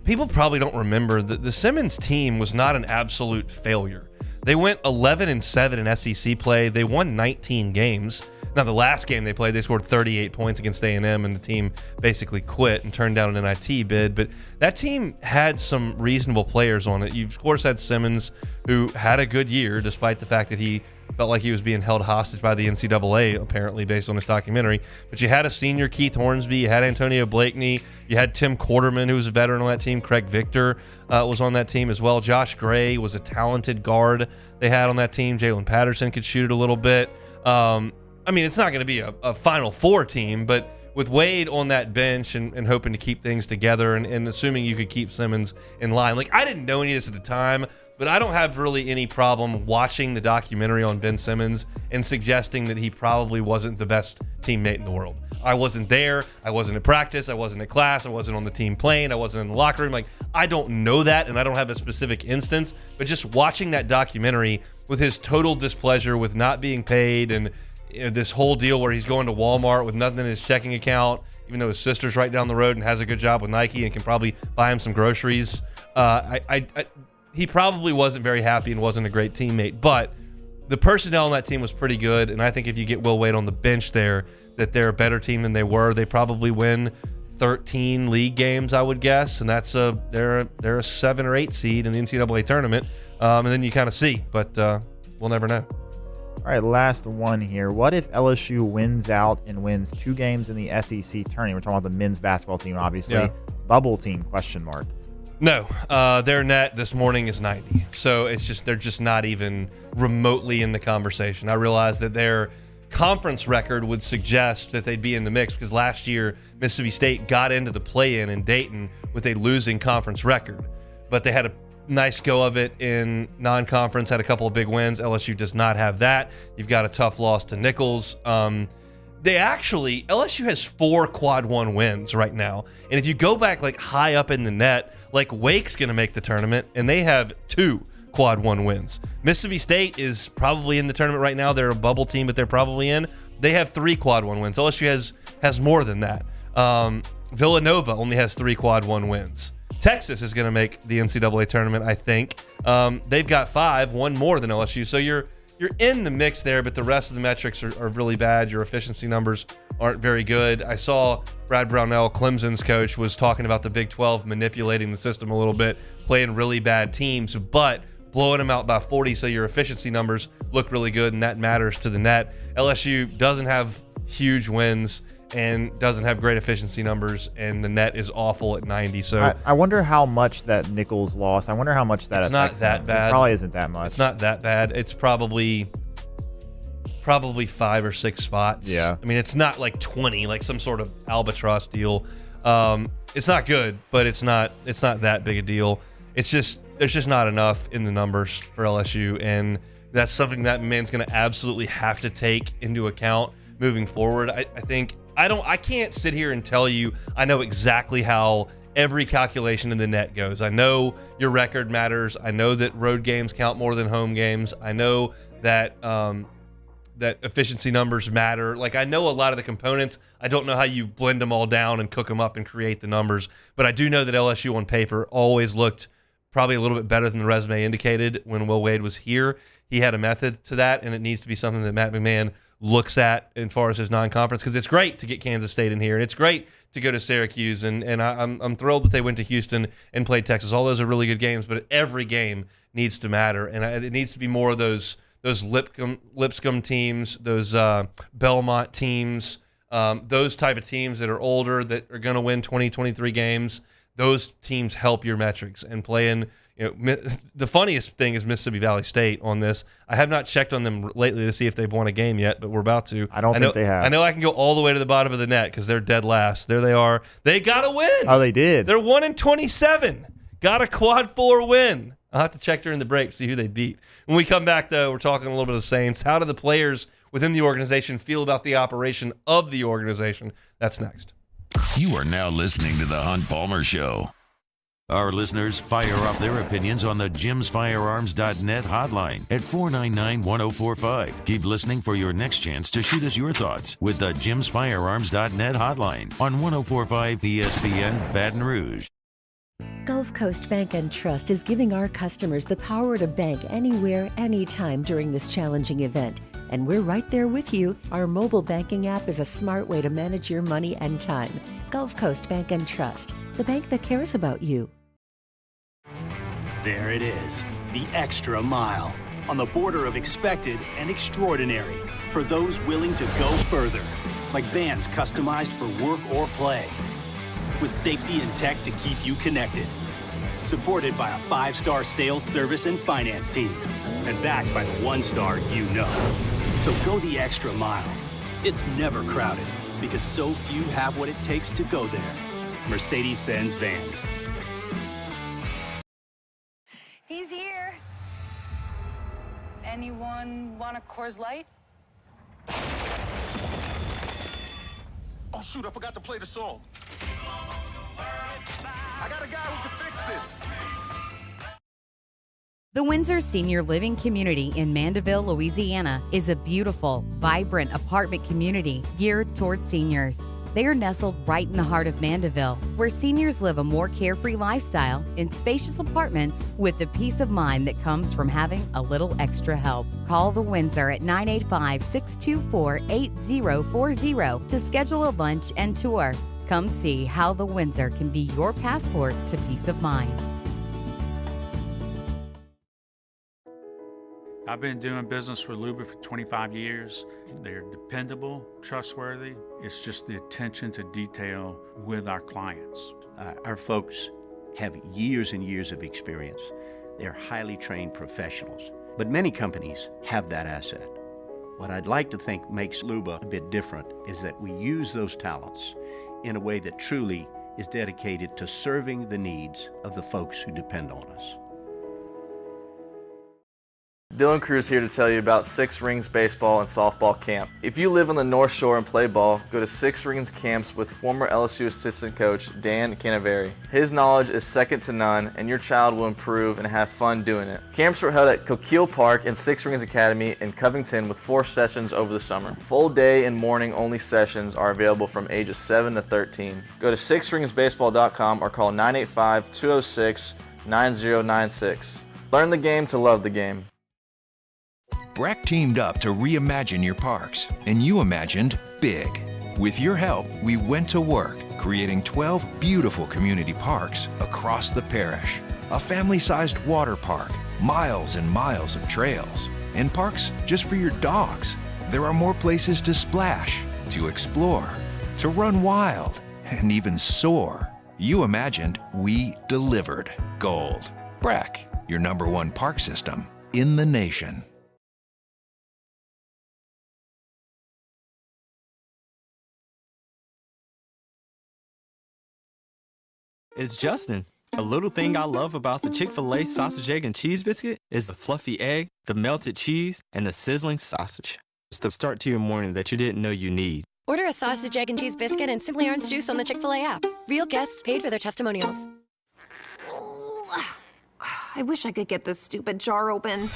People probably don't remember that the Simmons team was not an absolute failure. They went 11-7 in SEC play. They won 19 games. Now, the last game they played, they scored 38 points against A&M, and the team basically quit and turned down an NIT bid. But that team had some reasonable players on it. You, of course, had Simmons, who had a good year, despite the fact that he felt like he was being held hostage by the NCAA, apparently, based on his documentary. But you had a senior Keith Hornsby. You had Antonio Blakeney. You had Tim Quarterman, who was a veteran on that team. Craig Victor was on that team as well. Josh Gray was a talented guard they had on that team. Jalen Patterson could shoot it a little bit. I mean, it's not going to be a Final Four team, but with Wade on that bench and hoping to keep things together and assuming you could keep Simmons in line. Like, I didn't know any of this at the time, but I don't have really any problem watching the documentary on Ben Simmons and suggesting that he probably wasn't the best teammate in the world. I wasn't there. I wasn't at practice. I wasn't at class. I wasn't on the team plane. I wasn't in the locker room. Like, I don't know that, and I don't have a specific instance, but just watching that documentary with his total displeasure with not being paid and this whole deal where he's going to Walmart with nothing in his checking account, even though his sister's right down the road and has a good job with Nike and can probably buy him some groceries. He probably wasn't very happy and wasn't a great teammate, but the personnel on that team was pretty good, and I think if you get Will Wade on the bench there, that they're a better team than they were. They probably win 13 league games, I would guess, and they're a 7 or 8 seed in the NCAA tournament, and then you kind of see, but we'll never know. All right, last one here. What if LSU wins out and wins 2 games in the SEC tourney? We're talking about the men's basketball team, obviously. Yeah. Bubble team, question mark. No, their net this morning is 90. So it's just they're just not even remotely in the conversation. I realize that their conference record would suggest that they'd be in the mix because last year Mississippi State got into the play-in in Dayton with a losing conference record. But they had a nice go of it in non-conference, had a couple of big wins. LSU does not have that. You've got a tough loss to Nichols. LSU has 4 quad 1 wins right now. And if you go back like high up in the net, like Wake's going to make the tournament, and they have 2 quad 1 wins. Mississippi State is probably in the tournament right now. They're a bubble team, but they're probably in. They have 3 quad 1 wins. LSU has more than that. Villanova only has 3 quad 1 wins. Texas is going to make the NCAA tournament, I think. They've got 5, 1 more than LSU. So you're in the mix there, but the rest of the metrics are really bad. Your efficiency numbers aren't very good. I saw Brad Brownell, Clemson's coach, was talking about the Big 12 manipulating the system a little bit, playing really bad teams, but blowing them out by 40, so your efficiency numbers look really good, and that matters to the net. LSU doesn't have huge wins and doesn't have great efficiency numbers, and the net is awful at 90. So I wonder how much that Nichols lost. I wonder how much that it's not that bad. It probably isn't that much. It's not that bad. It's probably 5 or 6 spots. Yeah. I mean, it's not like 20, like some sort of albatross deal. It's not good, but it's not that big a deal. It's just there's just not enough in the numbers for LSU, and that's something that man's going to absolutely have to take into account moving forward. I can't sit here and tell you I know exactly how every calculation in the net goes. I know your record matters. I know that road games count more than home games. I know that that efficiency numbers matter. Like, I know a lot of the components. I don't know how you blend them all down and cook them up and create the numbers, but I do know that LSU on paper always looked probably a little bit better than the resume indicated when Will Wade was here. He had a method to that, and it needs to be something that Matt McMahon looks at as far as his non-conference, because it's great to get Kansas State in here, and it's great to go to Syracuse, and I'm thrilled that they went to Houston and played Texas. All those are really good games, but every game needs to matter, and it needs to be more of those Lipscomb teams, those Belmont teams, those type of teams that are older, that are going to win 20, 23 games, those teams help your metrics. And playing, the funniest thing is Mississippi Valley State on this. I have not checked on them lately to see if they've won a game yet, but we're about to. I don't think they have. I know I can go all the way to the bottom of the net because they're dead last. There they are. They got a win. Oh, they did. They're 1-27. Got a quad 4 win. I'll have to check during the break, see who they beat. When we come back, though, we're talking a little bit of the Saints. How do the players within the organization feel about the operation of the organization? That's next. You are now listening to The Hunt Palmer Show. Our listeners fire off their opinions on the jimsfirearms.net hotline at 499-1045. Keep listening for your next chance to shoot us your thoughts with the jimsfirearms.net hotline on 1045 ESPN Baton Rouge. Gulf Coast Bank and Trust is giving our customers the power to bank anywhere, anytime during this challenging event. And we're right there with you. Our mobile banking app is a smart way to manage your money and time. Gulf Coast Bank and Trust, the bank that cares about you. There it is, the extra mile, on the border of expected and extraordinary, for those willing to go further, like vans customized for work or play, with safety and tech to keep you connected, supported by a 5-star sales, service, and finance team, and backed by the 1-star you know. So go the extra mile. It's never crowded, because so few have what it takes to go there. Mercedes-Benz Vans. He's here. Anyone want a Coors Light? Oh, shoot, I forgot to play the song. I got a guy who can fix this. The Windsor Senior Living Community in Mandeville, Louisiana is a beautiful, vibrant apartment community geared towards seniors. They are nestled right in the heart of Mandeville, where seniors live a more carefree lifestyle in spacious apartments with the peace of mind that comes from having a little extra help. Call the Windsor at 985-624-8040 to schedule a lunch and tour. Come see how the Windsor can be your passport to peace of mind. I've been doing business with Luba for 25 years. They're dependable, trustworthy. It's just the attention to detail with our clients. Our folks have years and years of experience. They're highly trained professionals, but many companies have that asset. What I'd like to think makes Luba a bit different is that we use those talents in a way that truly is dedicated to serving the needs of the folks who depend on us. Dylan Cruz here to tell you about Six Rings Baseball and Softball Camp. If you live on the North Shore and play ball, go to Six Rings Camps with former LSU assistant coach Dan Canaveri. His knowledge is second to none, and your child will improve and have fun doing it. Camps were held at Coquille Park and Six Rings Academy in Covington with 4 sessions over the summer. Full day and morning only sessions are available from ages 7 to 13. Go to sixringsbaseball.com or call 985-206-9096. Learn the game to love the game. Breck teamed up to reimagine your parks, and you imagined big. With your help, we went to work, creating 12 beautiful community parks across the parish. A family-sized water park, miles and miles of trails, and parks just for your dogs. There are more places to splash, to explore, to run wild, and even soar. You imagined, we delivered gold. Breck, your #1 park system in the nation. It's Justin. A little thing I love about the Chick-fil-A sausage, egg, and cheese biscuit is the fluffy egg, the melted cheese, and the sizzling sausage. It's the start to your morning that you didn't know you need. Order a sausage, egg, and cheese biscuit and Simply Orange juice on the Chick-fil-A app. Real guests paid for their testimonials. I wish I could get this stupid jar open.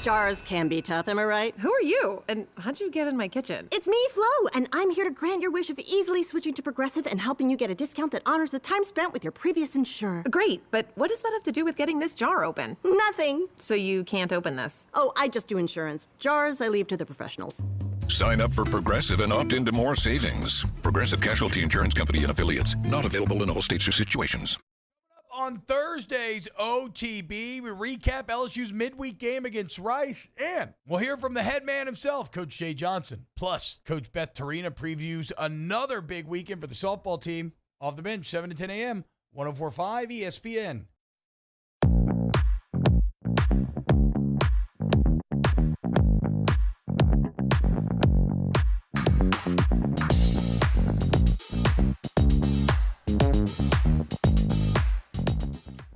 Jars can be tough, am I right? Who are you? And how'd you get in my kitchen? It's me, Flo, and I'm here to grant your wish of easily switching to Progressive and helping you get a discount that honors the time spent with your previous insurer. Great, but what does that have to do with getting this jar open? Nothing. So you can't open this? Oh, I just do insurance. Jars, I leave to the professionals. Sign up for Progressive and opt into more savings. Progressive Casualty Insurance Company and Affiliates. Not available in all states or situations. On Thursday's OTB, we recap LSU's midweek game against Rice, and we'll hear from the head man himself, Coach Jay Johnson. Plus, Coach Beth Tarina previews another big weekend for the softball team off the bench, 7 to 10 a.m. 104.5 ESPN.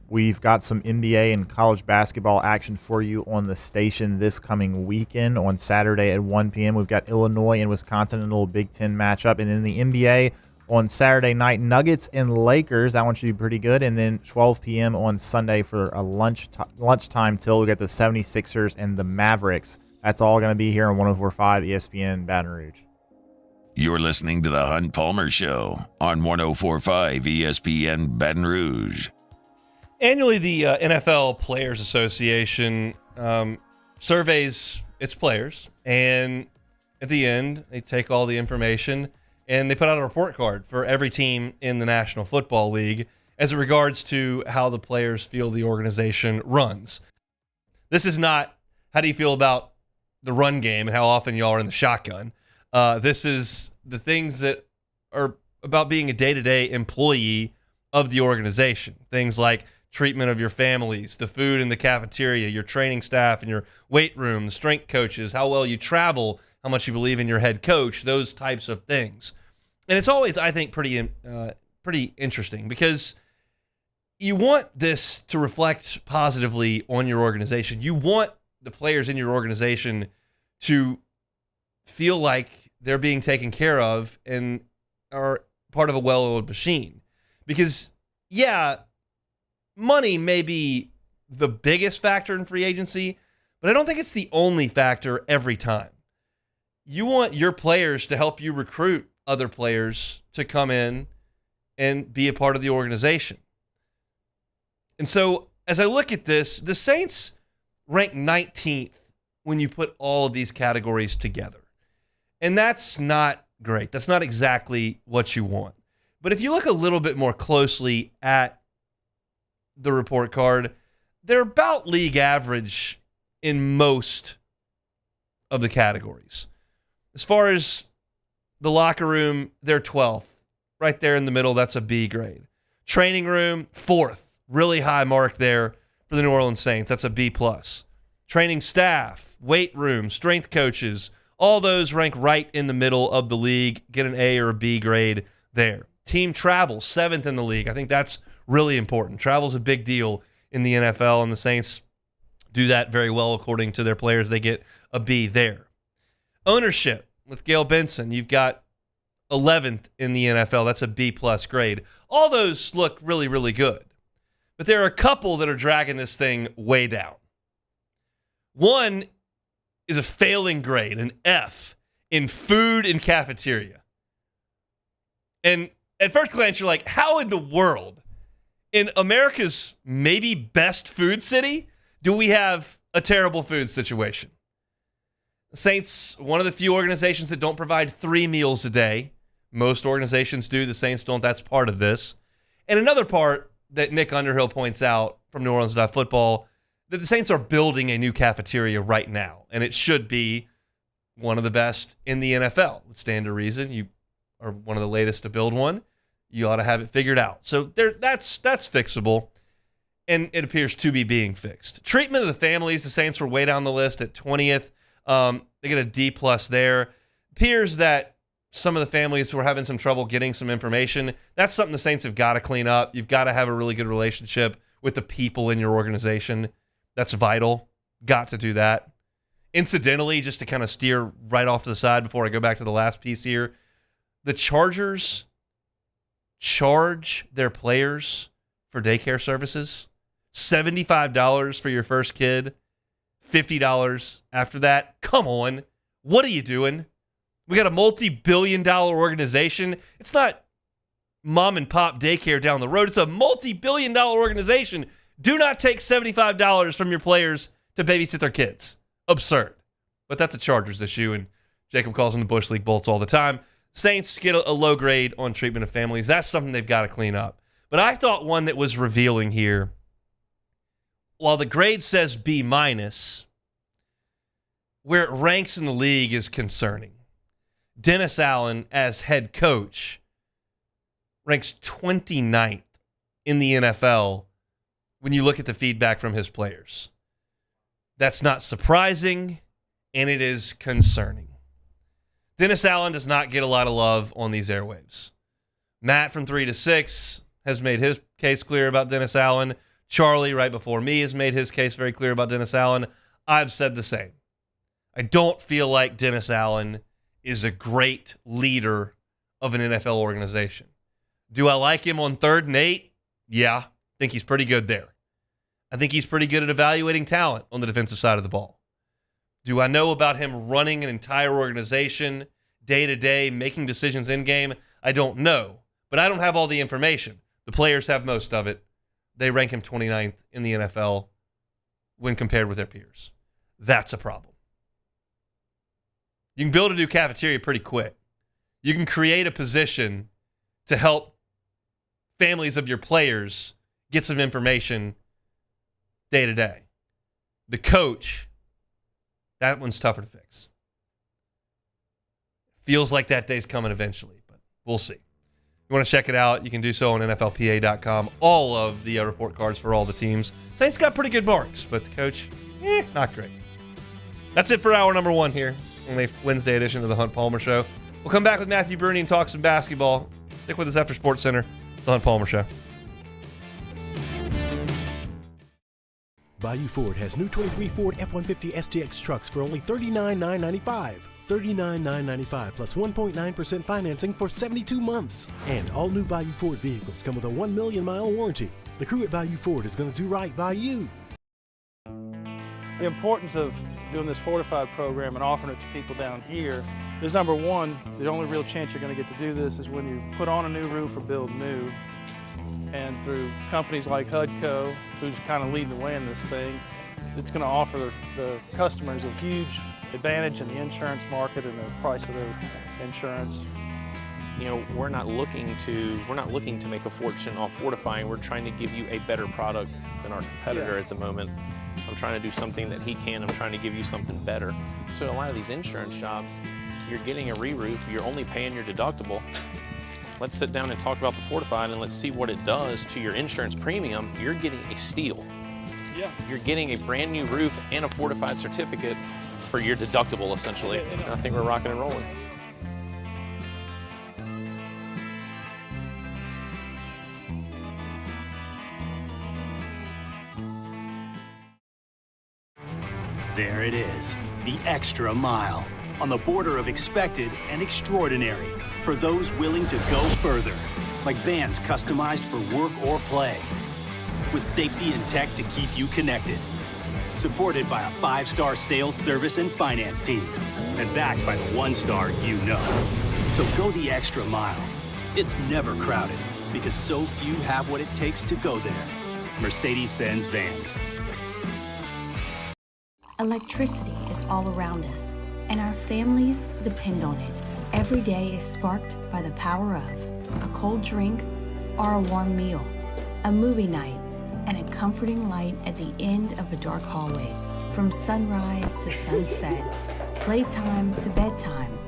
We've got some NBA and college basketball action for you on the station this coming weekend. On Saturday at 1 p.m., we've got Illinois and Wisconsin in a little Big Ten matchup. And then the NBA on Saturday night, Nuggets and Lakers. That one should be pretty good. And then 12 p.m. on Sunday for a lunchtime till we get the 76ers and the Mavericks. That's all going to be here on 104.5 ESPN Baton Rouge. You're listening to the Hunt Palmer Show on 104.5 ESPN Baton Rouge. Annually, the NFL Players Association surveys its players, and at the end, they take all the information and they put out a report card for every team in the National Football League as it regards to how the players feel the organization runs. This is not how do you feel about the run game and how often y'all are in the shotgun. This is the things that are about being a day-to-day employee of the organization. Things like treatment of your families, the food in the cafeteria, your training staff and your weight room, the strength coaches, how well you travel, how much you believe in your head coach, those types of things. And it's always, I think, pretty interesting because you want this to reflect positively on your organization. You want the players in your organization to feel like they're being taken care of and are part of a well-oiled machine. Because, yeah, money may be the biggest factor in free agency, but I don't think it's the only factor every time. You want your players to help you recruit other players to come in and be a part of the organization. And so as I look at this, the Saints rank 19th when you put all of these categories together. And that's not great. That's not exactly what you want. But if you look a little bit more closely at the report card, they're about league average in most of the categories. As far as the locker room, they're 12th. Right there in the middle, that's a B grade. Training room, 4th. Really high mark there for the New Orleans Saints. That's a B+. Training staff, weight room, strength coaches, all those rank right in the middle of the league, get an A or a B grade there. Team travel, 7th in the league. I think that's really important. Travel's a big deal in the NFL, and the Saints do that very well according to their players. They get a B there. Ownership with Gail Benson, you've got 11th in the NFL. That's a B+ grade. All those look really, really good. But there are a couple that are dragging this thing way down. One is a failing grade, an F, in food and cafeteria. And at first glance, you're like, how in the world, in America's maybe best food city, do we have a terrible food situation? The Saints, one of the few organizations that don't provide 3 meals a day. Most organizations do. The Saints don't. That's part of this. And another part that Nick Underhill points out from New Orleans Football, that the Saints are building a new cafeteria right now, and it should be one of the best in the NFL. It would stand to reason. You are one of the latest to build one. You ought to have it figured out. So that's fixable, and it appears to be being fixed. Treatment of the families, the Saints were way down the list at 20th. They get a D+ there. Appears that some of the families were having some trouble getting some information. That's something the Saints have got to clean up. You've got to have a really good relationship with the people in your organization. That's vital. Got to do that. Incidentally, just to kind of steer right off to the side before I go back to the last piece here, the Chargers charge their players for daycare services. $75 for your first kid, $50 after that. Come on. What are you doing? We got a multi-billion-dollar organization. It's not mom and pop daycare down the road. It's a multi-billion-dollar organization. Do not take $75 from your players to babysit their kids. Absurd. But that's a Chargers issue, and Jacob calls them the Bush League Bolts all the time. Saints get a low grade on treatment of families. That's something they've got to clean up. But I thought one that was revealing here, while the grade says B-, where it ranks in the league is concerning. Dennis Allen, as head coach, ranks 29th in the NFL when you look at the feedback from his players. That's not surprising, and it is concerning. Dennis Allen does not get a lot of love on these airwaves. Matt from 3 to 6 has made his case clear about Dennis Allen. Charlie, right before me, has made his case very clear about Dennis Allen. I've said the same. I don't feel like Dennis Allen is a great leader of an NFL organization. Do I like him on 3rd and 8? Yeah, I think he's pretty good there. I think he's pretty good at evaluating talent on the defensive side of the ball. Do I know about him running an entire organization day to day, making decisions in game? I don't know, but I don't have all the information. The players have most of it. They rank him 29th in the NFL when compared with their peers. That's a problem. You can build a new cafeteria pretty quick. You can create a position to help families of your players get some information day to day. The coach, that one's tougher to fix. Feels like that day's coming eventually, but we'll see. You want to check it out, you can do so on NFLPA.com. All of the report cards for all the teams. Saints got pretty good marks, but the coach, not great. That's it for hour number 1 here on the Wednesday edition of the Hunt Palmer Show. We'll come back with Matthew Brune and talk some basketball. Stick with us after Sports Center. It's the Hunt Palmer Show. Bayou Ford has new 23 Ford F-150 STX trucks for only $39,995. $39,995 plus 1.9% financing for 72 months. And all new Bayou Ford vehicles come with a 1 million mile warranty. The crew at Bayou Ford is going to do right by you. The importance of doing this Fortified program and offering it to people down here is, number one, the only real chance you're going to get to do this is when you put on a new roof or build new. And through companies like HUDCO, who's kind of leading the way in this thing, it's going to offer the customers a huge advantage in the insurance market and the price of their insurance. You know, we're not looking to make a fortune off fortifying. We're trying to give you a better product than our competitor at the moment. I'm trying to do something that he can. I'm trying to give you something better. So a lot of these insurance shops, you're getting a re-roof, you're only paying your deductible. Let's sit down and talk about the Fortified and let's see what it does to your insurance premium. You're getting a steal. Yeah. You're getting a brand new roof and a Fortified certificate for your deductible, essentially. I think we're rocking and rolling. There it is, the extra mile, on the border of expected and extraordinary, for those willing to go further, like vans customized for work or play, with safety and tech to keep you connected, supported by a 5-star sales, service, and finance team, and backed by the 1-star you know. So go the extra mile. It's never crowded, because so few have what it takes to go there. Mercedes-Benz Vans. Electricity is all around us, and our families depend on it. Every day is sparked by the power of a cold drink or a warm meal, a movie night, and a comforting light at the end of a dark hallway. From sunrise to sunset, playtime to bedtime,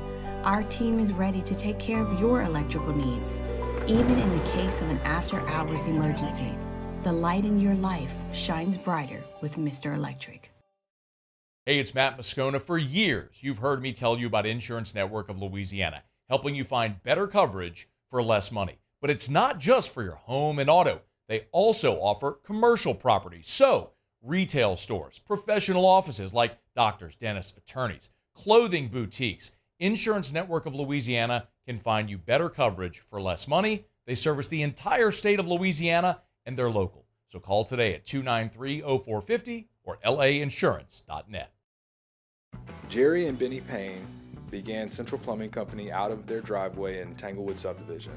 our team is ready to take care of your electrical needs. Even in the case of an after-hours emergency, the light in your life shines brighter with Mr. Electric. Hey, it's Matt Moscona. For years, you've heard me tell you about Insurance Network of Louisiana, helping you find better coverage for less money. But it's not just for your home and auto. They also offer commercial property. So, retail stores, professional offices like doctors, dentists, attorneys, clothing boutiques. Insurance Network of Louisiana can find you better coverage for less money. They service the entire state of Louisiana, and they're local. So call today at 293-0450 or lainsurance.net. Jerry and Benny Payne began Central Plumbing Company out of their driveway in Tanglewood Subdivision.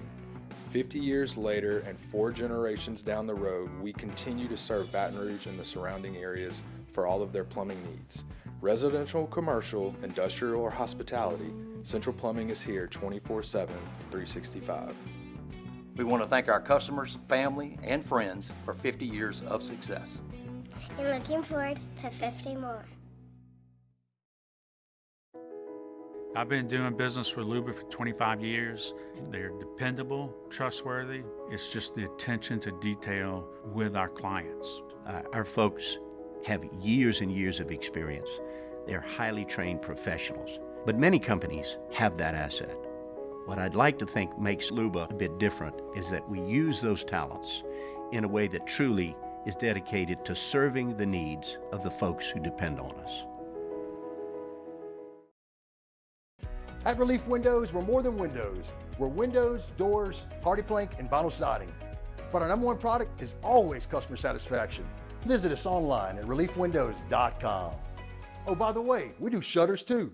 50 years later and 4 generations down the road, we continue to serve Baton Rouge and the surrounding areas for all of their plumbing needs. Residential, commercial, industrial, or hospitality, Central Plumbing is here 24/7, 365. We want to thank our customers, family, and friends for 50 years of success. And looking forward to 50 more. I've been doing business with Luba for 25 years. They're dependable, trustworthy. It's just the attention to detail with our clients. Our folks have years and years of experience. They're highly trained professionals. But many companies have that asset. What I'd like to think makes Luba a bit different is that we use those talents in a way that truly is dedicated to serving the needs of the folks who depend on us. At Relief Windows, we're more than windows. We're windows, doors, hardy plank, and vinyl siding. But our #1 product is always customer satisfaction. Visit us online at reliefwindows.com. Oh, by the way, we do shutters too.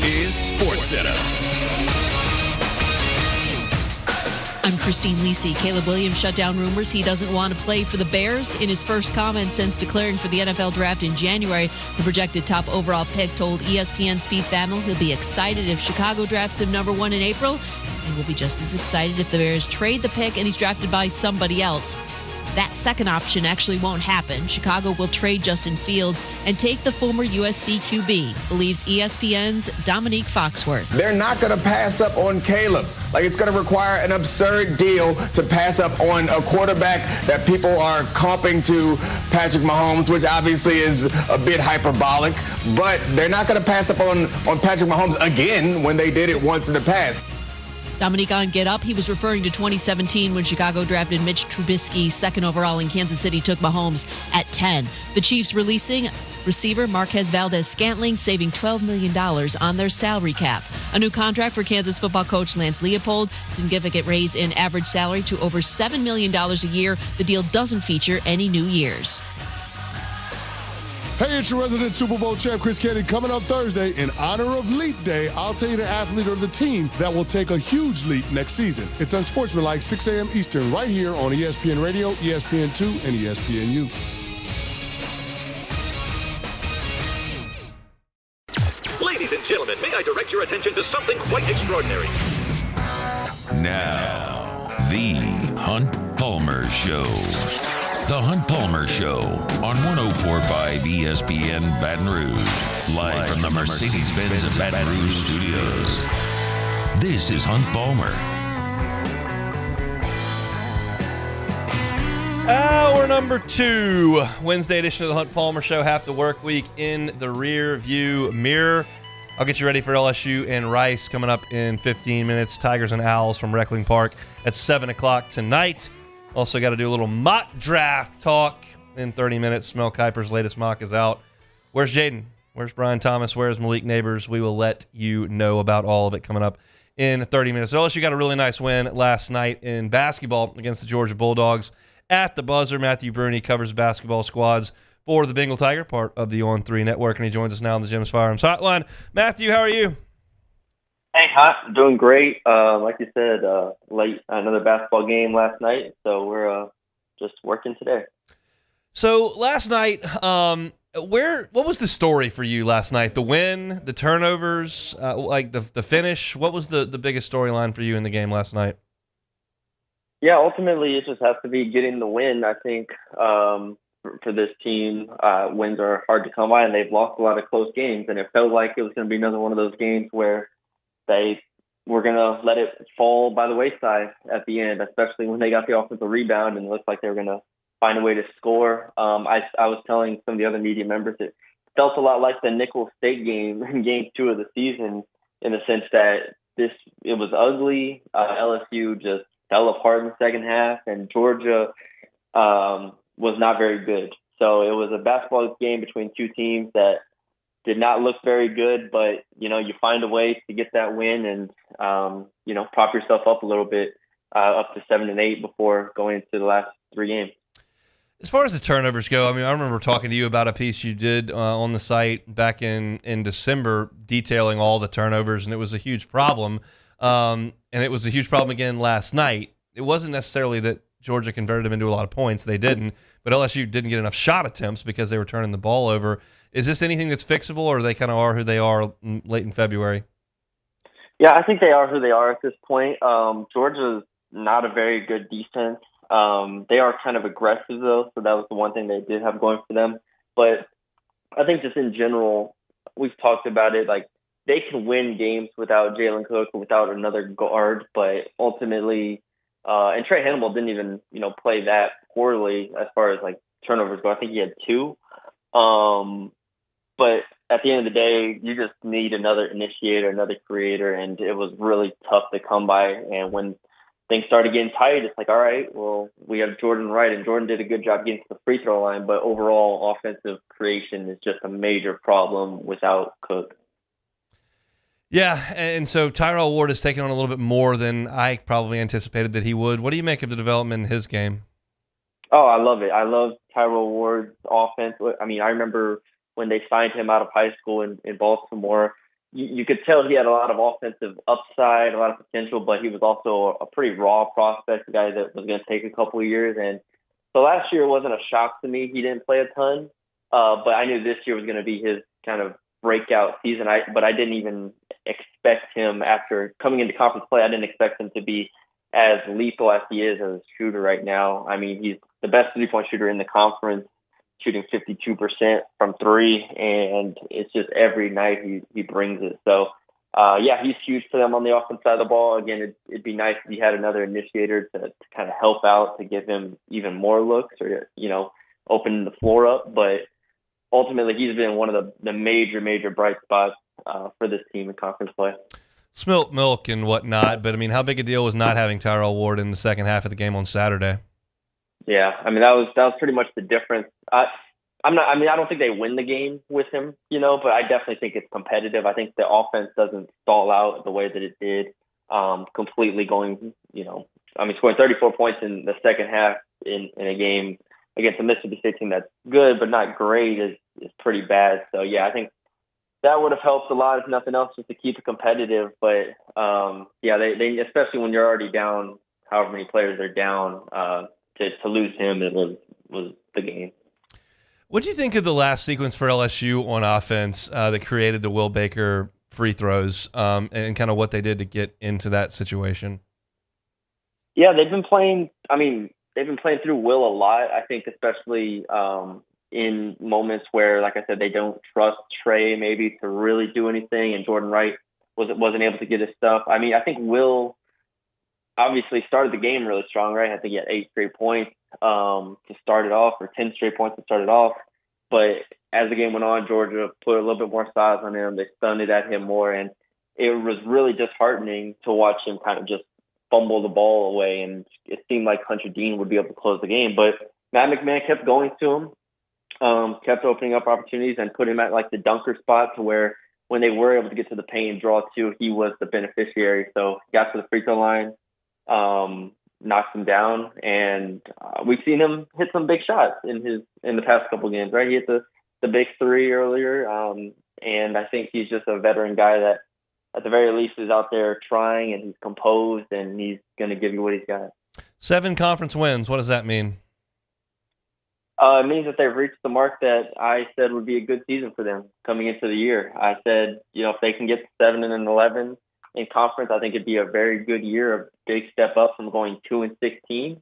Is SportsCenter. I'm Christine Lisi. Caleb Williams shut down rumors he doesn't want to play for the Bears. In his first comment since declaring for the NFL draft in January, the projected top overall pick told ESPN's Pete Thamel he'll be excited if Chicago drafts him #1 in April, and will be just as excited if the Bears trade the pick and he's drafted by somebody else. That second option actually won't happen. Chicago will trade Justin Fields and take the former USC QB, believes ESPN's Dominique Foxworth. They're not going to pass up on Caleb. Like, it's going to require an absurd deal to pass up on a quarterback that people are comping to Patrick Mahomes, which obviously is a bit hyperbolic. But they're not going to pass up on Patrick Mahomes again when they did it once in the past. Dominique on Get Up, he was referring to 2017 when Chicago drafted Mitch Trubisky 2nd overall and Kansas City took Mahomes at 10. The Chiefs releasing receiver Marquez Valdez-Scantling, saving $12 million on their salary cap. A new contract for Kansas football coach Lance Leopold, significant raise in average salary to over $7 million a year. The deal doesn't feature any new years. Hey, it's your resident Super Bowl champ, Chris Kennedy, coming up Thursday. In honor of Leap Day, I'll tell you the athlete or the team that will take a huge leap next season. It's Unsportsmanlike, 6 a.m. Eastern, right here on ESPN Radio, ESPN2, and ESPNU. Ladies and gentlemen, may I direct your attention to something quite extraordinary. Now, the Hunt Palmer Show. The Hunt Palmer Show on 104.5 ESPN Baton Rouge. Live from the Mercedes-Benz of Baton Rouge studios. This is Hunt Palmer. Hour number 2, Wednesday edition of the Hunt Palmer Show. Half the work week in the rear view mirror. I'll get you ready for LSU and Rice coming up in 15 minutes. Tigers and Owls from Reckling Park at 7 o'clock tonight. Also got to do a little mock draft talk in 30 minutes. Mel Kiper's latest mock is out. Where's Jaden? Where's Brian Thomas? Where's Malik Neighbors? We will let you know about all of it coming up in 30 minutes. LSU got a really nice win last night in basketball against the Georgia Bulldogs at the buzzer. Matthew Brune covers basketball squads for the Bengal Tiger, part of the On3 network, and he joins us now on the Jim's Firearms Hotline. Matthew, how are you? Hey, hot, doing great. Like you said, late another basketball game last night, so we're just working today. So last night, what was the story for you last night? The win, the turnovers, like the finish. What was the biggest storyline for you in the game last night? Yeah, ultimately it just has to be getting the win. I think for this team, wins are hard to come by, and they've lost a lot of close games, and it felt like it was going to be another one of those games where they were going to let it fall by the wayside at the end, especially when they got the offensive rebound and it looked like they were going to find a way to score. I was telling some of the other media members it felt a lot like the Nicholls State game in Game 2 of the season, in the sense that it was ugly. LSU just fell apart in the second half, and Georgia was not very good. So it was a basketball game between two teams that did not look very good, but, you find a way to get that win and, prop yourself up a little bit, up to 7-8 before going into the last 3 games. As far as the turnovers go, I remember talking to you about a piece you did on the site back in December detailing all the turnovers, and it was a huge problem. And it was a huge problem again last night. It wasn't necessarily that Georgia converted them into a lot of points. They didn't. But LSU didn't get enough shot attempts because they were turning the ball over. Is this anything that's fixable, or they kind of are who they are late in February? Yeah, I think they are who they are at this point. Georgia's not a very good defense. They are kind of aggressive, though, so that was the one thing they did have going for them. But I think just in general, we've talked about it, like, they can win games without Jalen Cook or without another guard, but ultimately, and Trey Hannibal didn't even, play that poorly as far as, like, turnovers go. I think he had 2. But at the end of the day, you just need another initiator, another creator, and it was really tough to come by. And when things started getting tight, it's like, all right, well, we have Jordan Wright, and Jordan did a good job getting to the free throw line, but overall offensive creation is just a major problem without Cook. Yeah, and so Tyrell Ward has taken on a little bit more than I probably anticipated that he would. What do you make of the development in his game? Oh, I love it. I love Tyrell Ward's offense. I mean, I remember when they signed him out of high school in Baltimore, you could tell he had a lot of offensive upside, a lot of potential, but he was also a pretty raw prospect, a guy that was going to take a couple of years. And so last year wasn't a shock to me. He didn't play a ton, but I knew this year was going to be his kind of breakout season. But I didn't even expect him, after coming into conference play, I didn't expect him to be as lethal as he is as a shooter right now. I mean, he's the best three-point shooter in the conference, shooting 52% from 3, and it's just every night he brings it. So, yeah, he's huge for them on the offensive side of the ball. Again, it'd be nice if he had another initiator to kind of help out, to give him even more looks, or, open the floor up. But ultimately, he's been one of the major bright spots for this team in conference play. Spilt milk and whatnot, but I mean, how big a deal was not having Tyrell Ward in the second half of the game on Saturday? Yeah, I mean, that was pretty much the difference. I don't think they win the game with him, but I definitely think it's competitive. I think the offense doesn't stall out the way that it did, completely going, scoring 34 points in the second half in a game against a Mississippi State team that's good but not great is pretty bad. So, yeah, I think that would have helped a lot, if nothing else, just to keep it competitive. But, yeah, they especially when you're already down, however many players are down, to lose him, it was the game. What do you think of the last sequence for LSU on offense that created the Will Baker free throws, and kind of what they did to get into that situation? Yeah, they've been playing through Will a lot. I think especially in moments where, like I said, they don't trust Trey maybe to really do anything, and Jordan Wright wasn't able to get his stuff. I mean, I think Will obviously started the game really strong, right? I think he had 8 straight points to start it off, or 10 straight points to start it off. But as the game went on, Georgia put a little bit more size on him. They stunned it at him more, and it was really disheartening to watch him kind of just fumble the ball away, and it seemed like Hunter Dean would be able to close the game. But Matt McMahon kept going to him, kept opening up opportunities, and put him at like the dunker spot, to where when they were able to get to the paint and draw 2, he was the beneficiary. So he got to the free throw line, knocked him down, and we've seen him hit some big shots in the past couple games, right? He hit the big 3 earlier, and I think he's just a veteran guy that at the very least is out there trying, and he's composed, and he's going to give you what he's got. 7 conference wins. What does that mean? It means that they've reached the mark that I said would be a good season for them coming into the year. I said, if they can get to 7-11 in conference, I think it'd be a very good year, a big step up from going 2-16,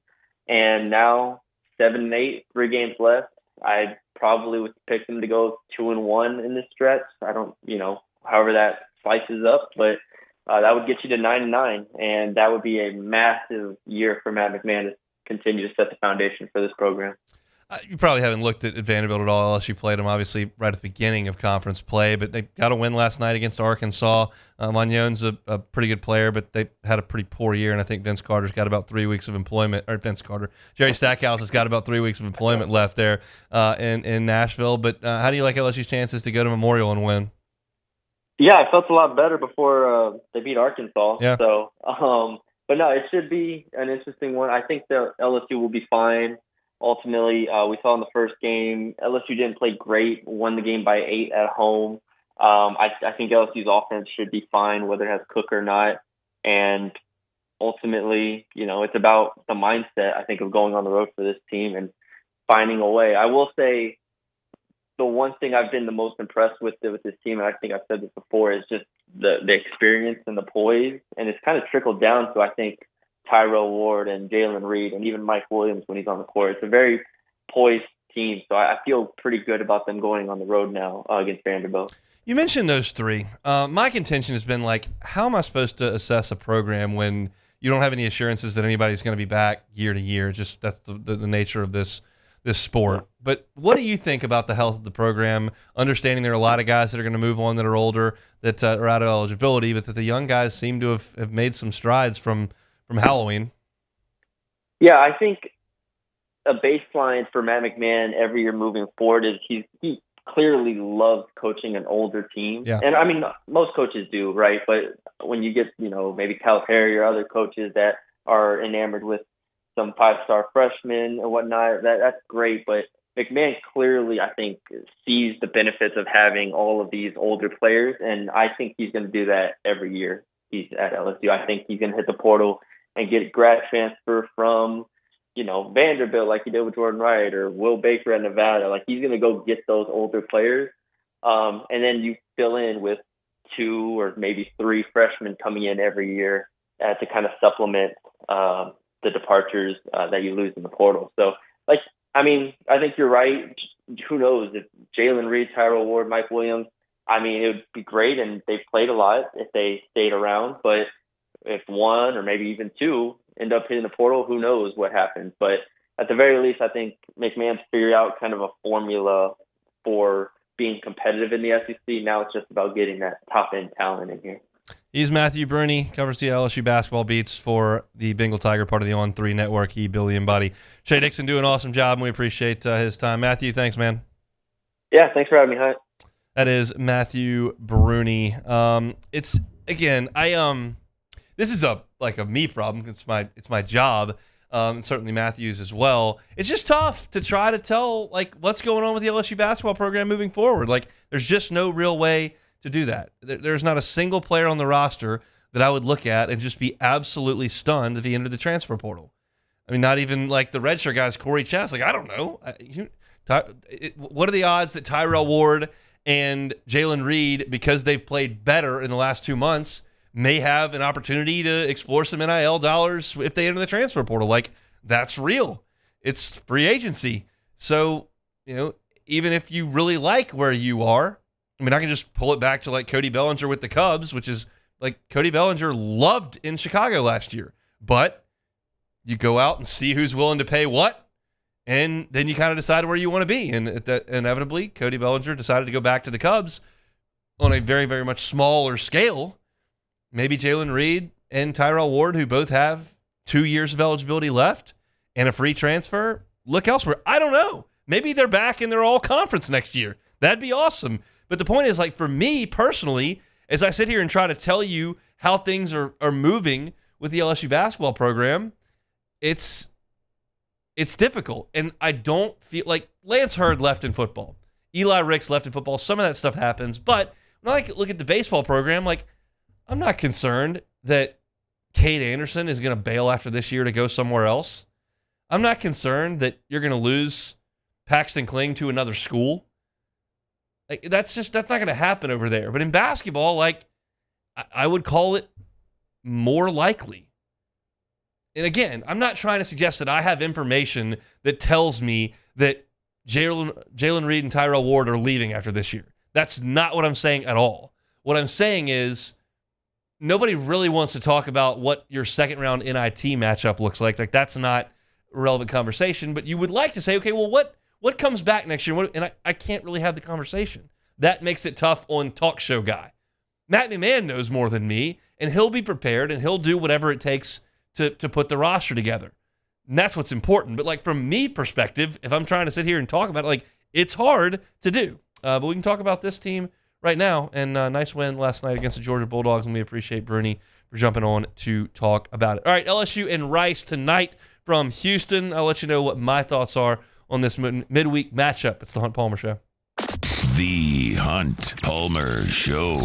and now 7-8, 3 games left. I probably would pick them to go 2-1 in this stretch. I don't, however that slices up, but that would get you to 9-9, and that would be a massive year for Matt McMahon to continue to set the foundation for this program. You probably haven't looked at Vanderbilt at all. LSU played them, obviously, right at the beginning of conference play, but they got a win last night against Arkansas. Magnon's a pretty good player, but they had a pretty poor year, and I think Vince Carter's got about 3 weeks of employment, or Jerry Stackhouse has got about 3 weeks of employment left there in Nashville. But how do you like LSU's chances to go to Memorial and win? Yeah, I felt a lot better before they beat Arkansas. Yeah. So, but no, it should be an interesting one. I think the LSU will be fine. Ultimately, we saw in the first game, LSU didn't play great, won the game by 8 at home. I think LSU's offense should be fine, whether it has Cook or not. And ultimately, it's about the mindset, I think, of going on the road for this team and finding a way. I will say the one thing I've been the most impressed with this team, and I think I've said this before, is just the experience and the poise. And it's kind of trickled down to, I think, Tyrell Ward and Jalen Reed and even Mike Williams when he's on the court. It's a very poised team, so I feel pretty good about them going on the road now against Vanderbilt. You mentioned those three. My contention has been like, how am I supposed to assess a program when you don't have any assurances that anybody's going to be back year to year? Just that's the nature of this sport. But what do you think about the health of the program, understanding there are a lot of guys that are going to move on that are older, that are out of eligibility, but that the young guys seem to have made some strides from Halloween? Yeah, I think a baseline for Matt McMahon every year moving forward is he clearly loves coaching an older team. Yeah. And I mean, most coaches do, right? But when you get, maybe Calipari or other coaches that are enamored with some 5-star freshmen and whatnot, that's great. But McMahon clearly, I think, sees the benefits of having all of these older players. And I think he's going to do that every year he's at LSU. I think he's going to hit the portal and get a grad transfer from, Vanderbilt like he did with Jordan Wright or Will Baker at Nevada. Like, he's going to go get those older players. And then you fill in with 2 or maybe 3 freshmen coming in every year to kind of supplement the departures that you lose in the portal. So, I think you're right. Who knows if Jalen Reed, Tyrell Ward, Mike Williams, it would be great, and they've played a lot if they stayed around. But if 1 or maybe even 2 end up hitting the portal, who knows what happens. But at the very least, I think McMahon's figured out kind of a formula for being competitive in the SEC. Now it's just about getting that top-end talent in here. He's Matthew Brune, covers the LSU basketball beats for the Bengal Tiger, part of the On3 network. He, Billy, and Buddy. Shay Dixon doing an awesome job, and we appreciate his time. Matthew, thanks, man. Yeah, thanks for having me, Hunt. That is Matthew Brune. It's, again, this is a me problem. It's my job, and certainly Matthew's as well. It's just tough to try to tell what's going on with the LSU basketball program moving forward. There's just no real way to do that. There's not a single player on the roster that I would look at and just be absolutely stunned if he entered the transfer portal. Not even the redshirt guys, Corey Chess. I don't know. What are the odds that Tyrell Ward and Jalen Reed, because they've played better in the last 2 months, may have an opportunity to explore some NIL dollars if they enter the transfer portal? That's real. It's free agency. So, even if you really like where you are, I can just pull it back to Cody Bellinger with the Cubs, which is Cody Bellinger loved in Chicago last year. But you go out and see who's willing to pay what, and then you kind of decide where you want to be. And inevitably, Cody Bellinger decided to go back to the Cubs on a very, very much smaller scale. Maybe Jalen Reed and Tyrell Ward, who both have 2 years of eligibility left and a free transfer, look elsewhere. I don't know. Maybe they're back and they're all conference next year. That'd be awesome. But the point is, for me personally, as I sit here and try to tell you how things are moving with the LSU basketball program, it's difficult. And I don't feel like Lance Hurd left in football. Eli Ricks left in football. Some of that stuff happens. But when I look at the baseball program, I'm not concerned that Cade Anderson is going to bail after this year to go somewhere else. I'm not concerned that you're going to lose Paxton Kling to another school. That's not going to happen over there. But in basketball, I would call it more likely. And again, I'm not trying to suggest that I have information that tells me that Jalen Reed and Tyrell Ward are leaving after this year. That's not what I'm saying at all. What I'm saying is nobody really wants to talk about what your second-round NIT matchup looks like. That's not a relevant conversation. But you would like to say, okay, well, what comes back next year? And I can't really have the conversation. That makes it tough on talk show guy. Matt McMahon knows more than me, and he'll be prepared, and he'll do whatever it takes to put the roster together. And that's what's important. But from me perspective, if I'm trying to sit here and talk about it, it's hard to do. But we can talk about this team right now. And nice win last night against the Georgia Bulldogs, and we appreciate Brune for jumping on to talk about it. All right, LSU and Rice tonight from Houston. I'll let you know what my thoughts are on this midweek matchup. It's the Hunt Palmer Show. The Hunt Palmer Show.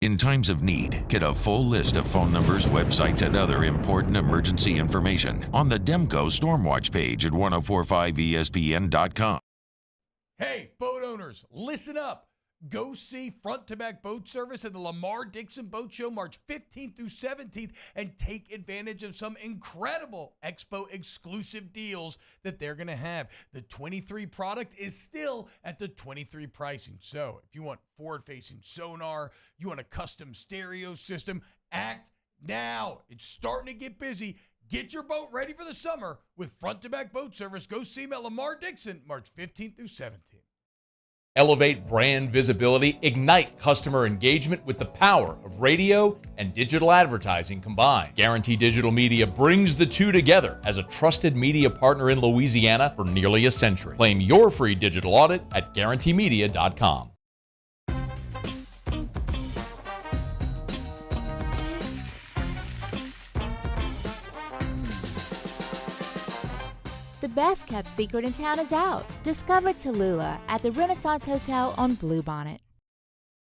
In times of need, get a full list of phone numbers, websites, and other important emergency information on the Demco Stormwatch page at 1045ESPN.com. Hey, boat owners, listen up. Go see Front to Back Boat Service at the Lamar Dixon Boat Show March 15th through 17th and take advantage of some incredible Expo exclusive deals that they're going to have. The 23 product is still at the 23 pricing. So if you want forward-facing sonar, you want a custom stereo system, act now. It's starting to get busy. Get your boat ready for the summer with Front to Back Boat Service. Go see them at Lamar Dixon March 15th through 17th. Elevate brand visibility, ignite customer engagement with the power of radio and digital advertising combined. Guarantee Digital Media brings the two together as a trusted media partner in Louisiana for nearly a century. Claim your free digital audit at guaranteemedia.com. The best kept secret in town is out. Discover Tallulah at the Renaissance Hotel on Bluebonnet.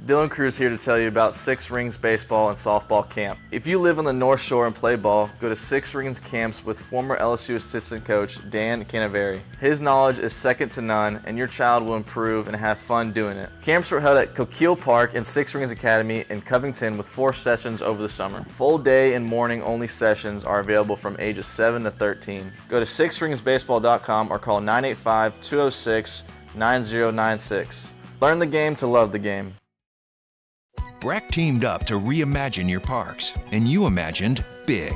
Dylan Cruz here to tell you about Six Rings Baseball and Softball Camp. If you live on the North Shore and play ball, go to Six Rings Camps with former LSU assistant coach Dan Canaveri. His knowledge is second to none, and your child will improve and have fun doing it. Camps were held at Coquille Park and Six Rings Academy in Covington with 4 sessions over the summer. Full day and morning only sessions are available from ages 7 to 13. Go to sixringsbaseball.com or call 985-206-9096. Learn the game to love the game. Breck teamed up to reimagine your parks, and you imagined big.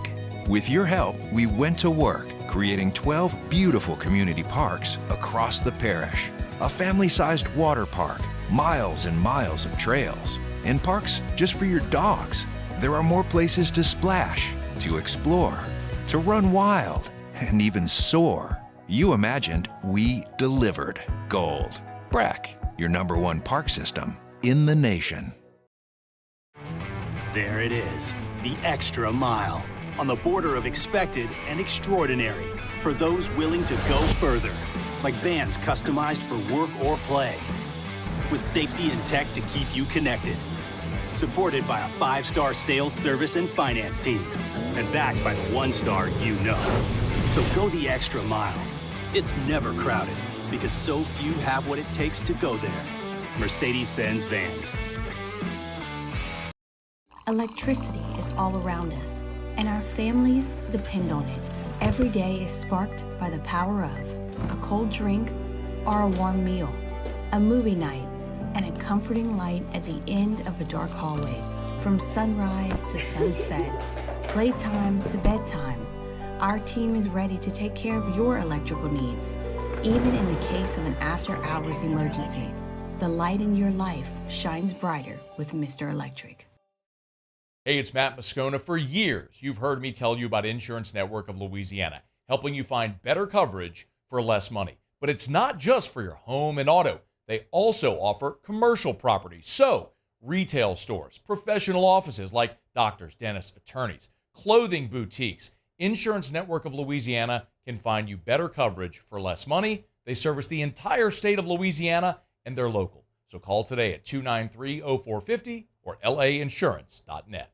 With your help, we went to work, creating 12 beautiful community parks across the parish. A family-sized water park, miles and miles of trails, and parks just for your dogs. There are more places to splash, to explore, to run wild, and even soar. You imagined, we delivered. Gold. Breck, your #1 park system in the nation. There it is, the extra mile, on the border of expected and extraordinary, for those willing to go further, like vans customized for work or play, with safety and tech to keep you connected, supported by a 5-star sales, service, and finance team, and backed by the 1-star you know. So go the extra mile. It's never crowded, because so few have what it takes to go there. Mercedes-Benz Vans. Electricity is all around us, and our families depend on it. Every day is sparked by the power of a cold drink or a warm meal, a movie night, and a comforting light at the end of a dark hallway. From sunrise to sunset, playtime to bedtime, our team is ready to take care of your electrical needs. Even in the case of an after-hours emergency, the light in your life shines brighter with Mr. Electric. Hey, it's Matt Moscona. For years, you've heard me tell you about Insurance Network of Louisiana, helping you find better coverage for less money. But it's not just for your home and auto. They also offer commercial property. So, retail stores, professional offices like doctors, dentists, attorneys, clothing boutiques. Insurance Network of Louisiana can find you better coverage for less money. They service the entire state of Louisiana, and they're local. So call today at 293-0450 or lainsurance.net.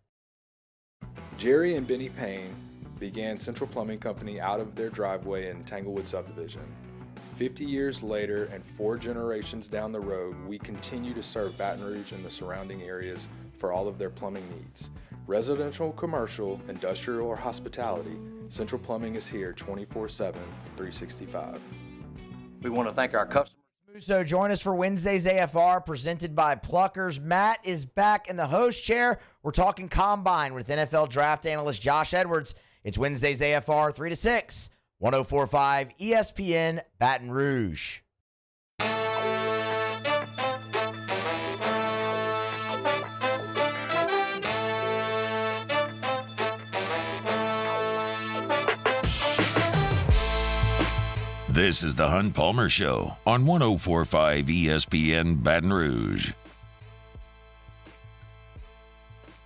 Jerry and Benny Payne began Central Plumbing Company out of their driveway in Tanglewood subdivision. 50 years later and 4 generations down the road, we continue to serve Baton Rouge and the surrounding areas for all of their plumbing needs. Residential, commercial, industrial, or hospitality, Central Plumbing is here 24/7, 365. We want to thank our customers. So join us for Wednesday's AFR presented by Pluckers. Matt is back in the host chair. We're talking Combine with NFL draft analyst Josh Edwards. It's Wednesday's AFR 3 to 6, 104.5 ESPN Baton Rouge. This is the Hunt Palmer Show on 104.5 ESPN Baton Rouge.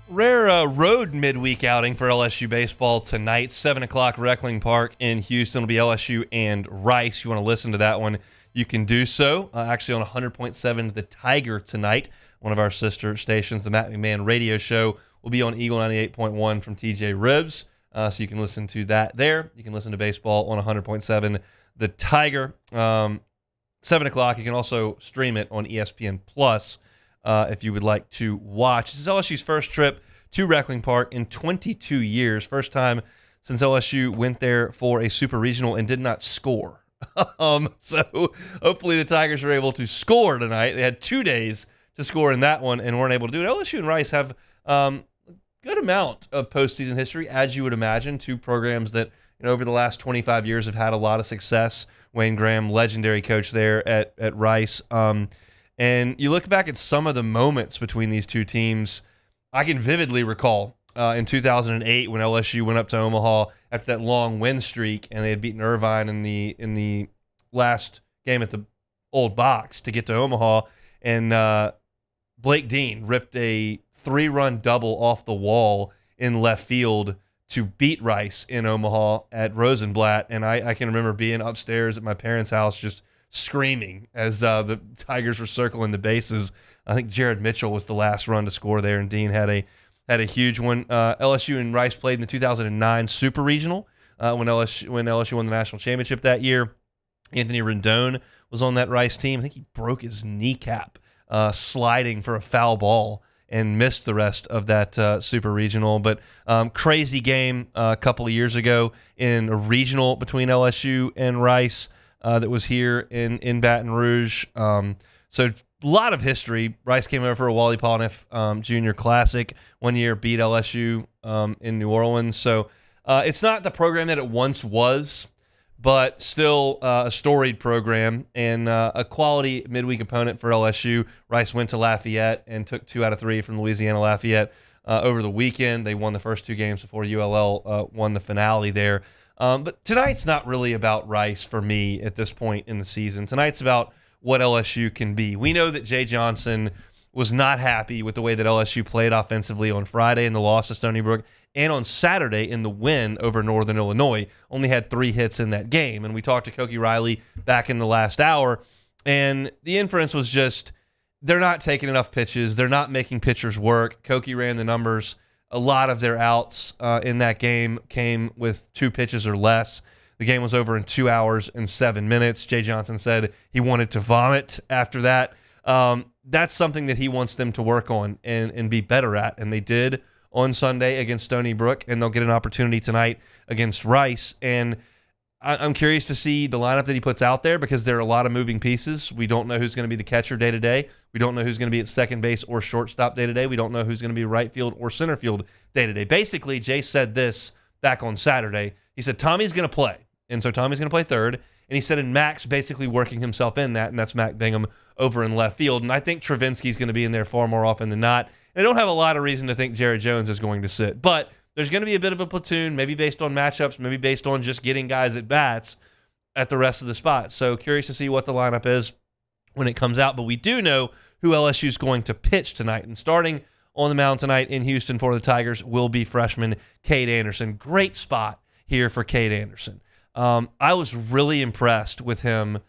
Rare road midweek outing for LSU baseball tonight. 7 o'clock, Reckling Park in Houston. It'll be LSU and Rice. You want to listen to that one, you can do so. Actually on 100.7 The Tiger tonight. One of our sister stations, the Matt McMahon radio show, will be on Eagle 98.1 from TJ Ribs. So you can listen to that there. You can listen to baseball on 100.7 The Tiger. 7 o'clock. You can also stream it on ESPN Plus. if you would like to watch. This is LSU's first trip to Reckling Park in 22 years. First time since LSU went there for a super regional and did not score. So hopefully the Tigers are able to score tonight. They had 2 days to score in that one and weren't able to do it. LSU and Rice have good amount of postseason history, as you would imagine. Two programs that over the last 25 years have had a lot of success. Wayne Graham, legendary coach there at Rice. And you look back at some of the moments between these two teams. I can vividly recall in 2008 when LSU went up to Omaha after that long win streak, and they had beaten Irvine in the last game at the old box to get to Omaha, and Blake Dean ripped a 3-run double off the wall in left field to beat Rice in Omaha at Rosenblatt. And I can remember being upstairs at my parents' house just screaming as the Tigers were circling the bases. I think Jared Mitchell was the last run to score there, and Dean had a huge one. LSU and Rice played in the 2009 Super Regional when LSU won the national championship that year. Anthony Rendon was on that Rice team. I think he broke his kneecap sliding for a foul ball and missed the rest of that Super Regional. But crazy game a couple of years ago in a regional between LSU and Rice that was here in Baton Rouge. So a lot of history. Rice came over for a Wally Palniff Junior Classic one year, beat LSU in New Orleans. So it's not the program that it once was, but still a storied program and a quality midweek opponent for LSU. Rice went to Lafayette and took 2 out of 3 from Louisiana Lafayette over the weekend. They won the first 2 games before ULL won the finale there. But tonight's not really about Rice for me at this point in the season. Tonight's about what LSU can be. We know that Jay Johnson was not happy with the way that LSU played offensively on Friday in the loss to Stony Brook and on Saturday in the win over Northern Illinois. Only had 3 hits in that game. And we talked to Koki Riley back in the last hour, and the inference was just they're not taking enough pitches. They're not making pitchers work. Koki ran the numbers. A lot of their outs in that game came with 2 pitches or less. The game was over in 2 hours and 7 minutes. Jay Johnson said he wanted to vomit after that. That's something that he wants them to work on and be better at, and they did on Sunday against Stony Brook, and they'll get an opportunity tonight against Rice. And I'm curious to see the lineup that he puts out there because there are a lot of moving pieces. We don't know who's going to be the catcher day-to-day. We don't know who's going to be at second base or shortstop day-to-day. We don't know who's going to be right field or center field day-to-day. Basically, Jay said this back on Saturday. He said Tommy's going to play, and so Tommy's going to play third. And he said, and Mac's basically working himself in that, and that's Mac Bingham over in left field. And I think Travinsky's going to be in there far more often than not. And I don't have a lot of reason to think Jared Jones is going to sit. But there's going to be a bit of a platoon, maybe based on matchups, maybe based on just getting guys at bats at the rest of the spots. So curious to see what the lineup is when it comes out. But we do know who LSU is going to pitch tonight. And starting on the mound tonight in Houston for the Tigers will be freshman Cade Anderson. Great spot here for Cade Anderson. I was really impressed with him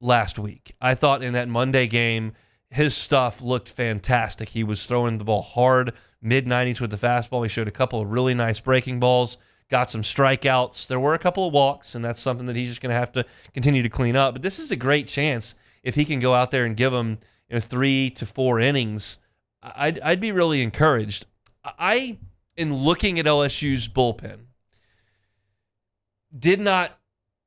last week. I thought in that Monday game, his stuff looked fantastic. He was throwing the ball hard, mid-90s with the fastball. He showed a couple of really nice breaking balls, got some strikeouts. There were a couple of walks, and that's something that he's just going to have to continue to clean up. But this is a great chance if he can go out there and give them 3 to 4 innings. I'd be really encouraged. In looking at LSU's bullpen, did not,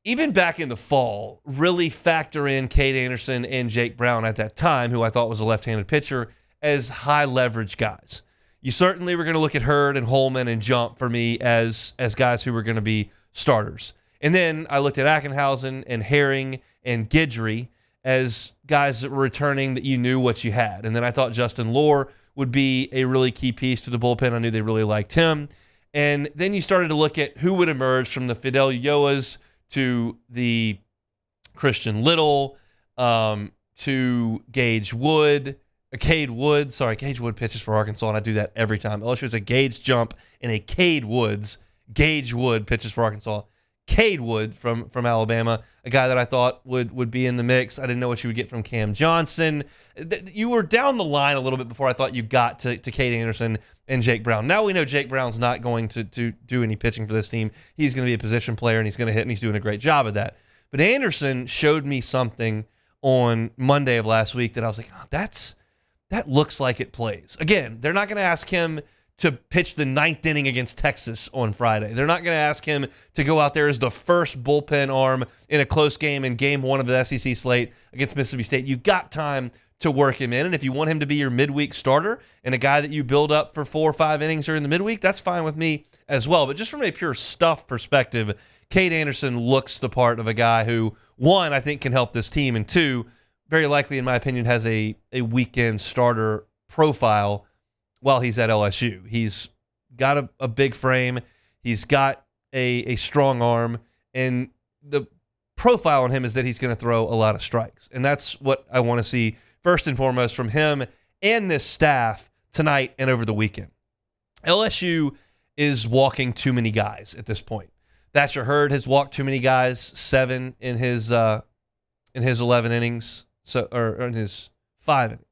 even back in the fall, really factor in Cade Anderson and Jake Brown at that time, who I thought was a left-handed pitcher, as high-leverage guys. You certainly were going to look at Hurd and Holman and Jump for me as guys who were going to be starters. And then I looked at Ackenhausen and Herring and Guidry as guys that were returning that you knew what you had. And then I thought Justin Lohr would be a really key piece to the bullpen. I knew they really liked him. And then you started to look at who would emerge from the Fidel Ulloas to the Christian Little to Gage Wood. Cade Wood. Sorry, Gage Wood pitches for Arkansas, and I do that every time. LSU is a Gage Jump and a Cade Woods. Gage Wood pitches for Arkansas. Cade Wood from Alabama, a guy that I thought would be in the mix. I didn't know what you would get from Cam Johnson. You were down the line a little bit before I thought you got to Cade Anderson and Jake Brown. Now we know Jake Brown's not going to do any pitching for this team. He's going to be a position player, and he's going to hit, and he's doing a great job of that. But Anderson showed me something on Monday of last week that I was like, oh, that's that looks like it plays. Again, they're not going to ask him to pitch the 9th inning against Texas on Friday. They're not going to ask him to go out there as the first bullpen arm in a close game in game 1 of the SEC slate against Mississippi State. You got time to work him in, and if you want him to be your midweek starter and a guy that you build up for 4 or 5 innings during the midweek, that's fine with me as well. But just from a pure stuff perspective, Cade Anderson looks the part of a guy who, 1, I think can help this team, and 2, very likely, in my opinion, has a weekend starter profile while he's at LSU. He's got a big frame. He's got a strong arm. And the profile on him is that he's going to throw a lot of strikes. And that's what I want to see first and foremost from him and this staff tonight and over the weekend. LSU is walking too many guys at this point. Thatcher Hurd has walked too many guys, 7 in his 11 innings, or in his 5 innings.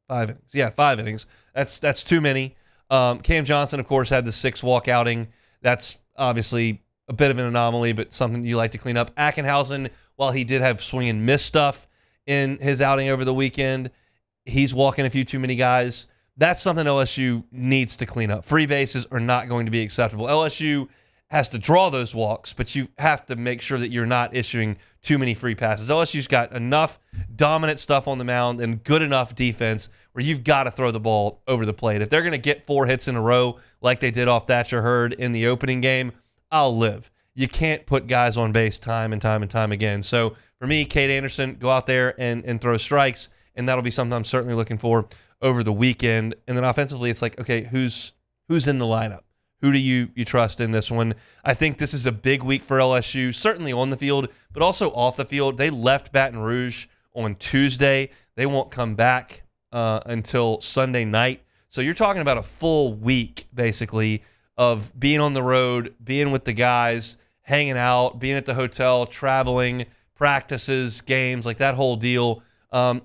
5 innings. Yeah, 5 innings. That's too many. Cam Johnson, of course, had the 6 walk outing. That's obviously a bit of an anomaly, but something you like to clean up. Ackenhausen, while he did have swing and miss stuff in his outing over the weekend, he's walking a few too many guys. That's something LSU needs to clean up. Free bases are not going to be acceptable. LSU has to draw those walks, but you have to make sure that you're not issuing too many free passes. LSU's got enough dominant stuff on the mound and good enough defense where you've got to throw the ball over the plate. If they're going to get 4 hits in a row like they did off Thatcher Hurd in the opening game, I'll live. You can't put guys on base time and time and time again. So for me, Cade Anderson, go out there and throw strikes, and that'll be something I'm certainly looking for over the weekend. And then offensively, it's like, okay, who's in the lineup? Who do you trust in this one? I think this is a big week for LSU, certainly on the field, but also off the field. They left Baton Rouge on Tuesday. They won't come back until Sunday night. So you're talking about a full week, basically, of being on the road, being with the guys, hanging out, being at the hotel, traveling, practices, games, like that whole deal.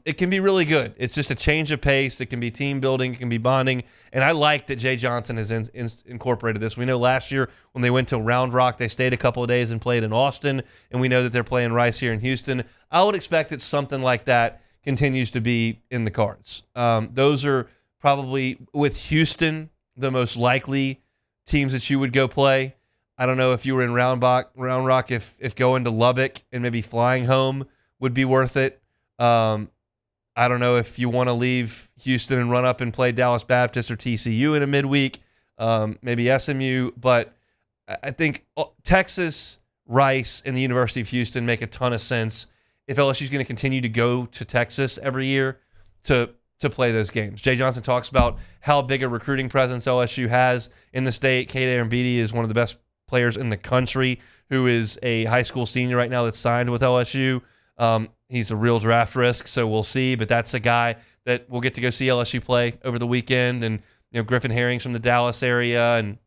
It can be really good. It's just a change of pace. It can be team building. It can be bonding. And I like that Jay Johnson has incorporated this. We know last year when they went to Round Rock, they stayed a couple of days and played in Austin, and we know that they're playing Rice here in Houston. I would expect that something like that continues to be in the cards. Those are probably, with Houston, the most likely teams that you would go play. I don't know if you were in Round Rock, if going to Lubbock and maybe flying home would be worth it. I don't know if you want to leave Houston and run up and play Dallas Baptist or TCU in a midweek, maybe SMU, but I think Texas, Rice, and the University of Houston make a ton of sense if LSU is going to continue to go to Texas every year to play those games. Jay Johnson talks about how big a recruiting presence LSU has in the state. Cade Arambidi is one of the best players in the country who is a high school senior right now that's signed with LSU. He's a real draft risk, so we'll see. But that's a guy that we'll get to go see LSU play over the weekend. And Griffin Herring's from the Dallas area, and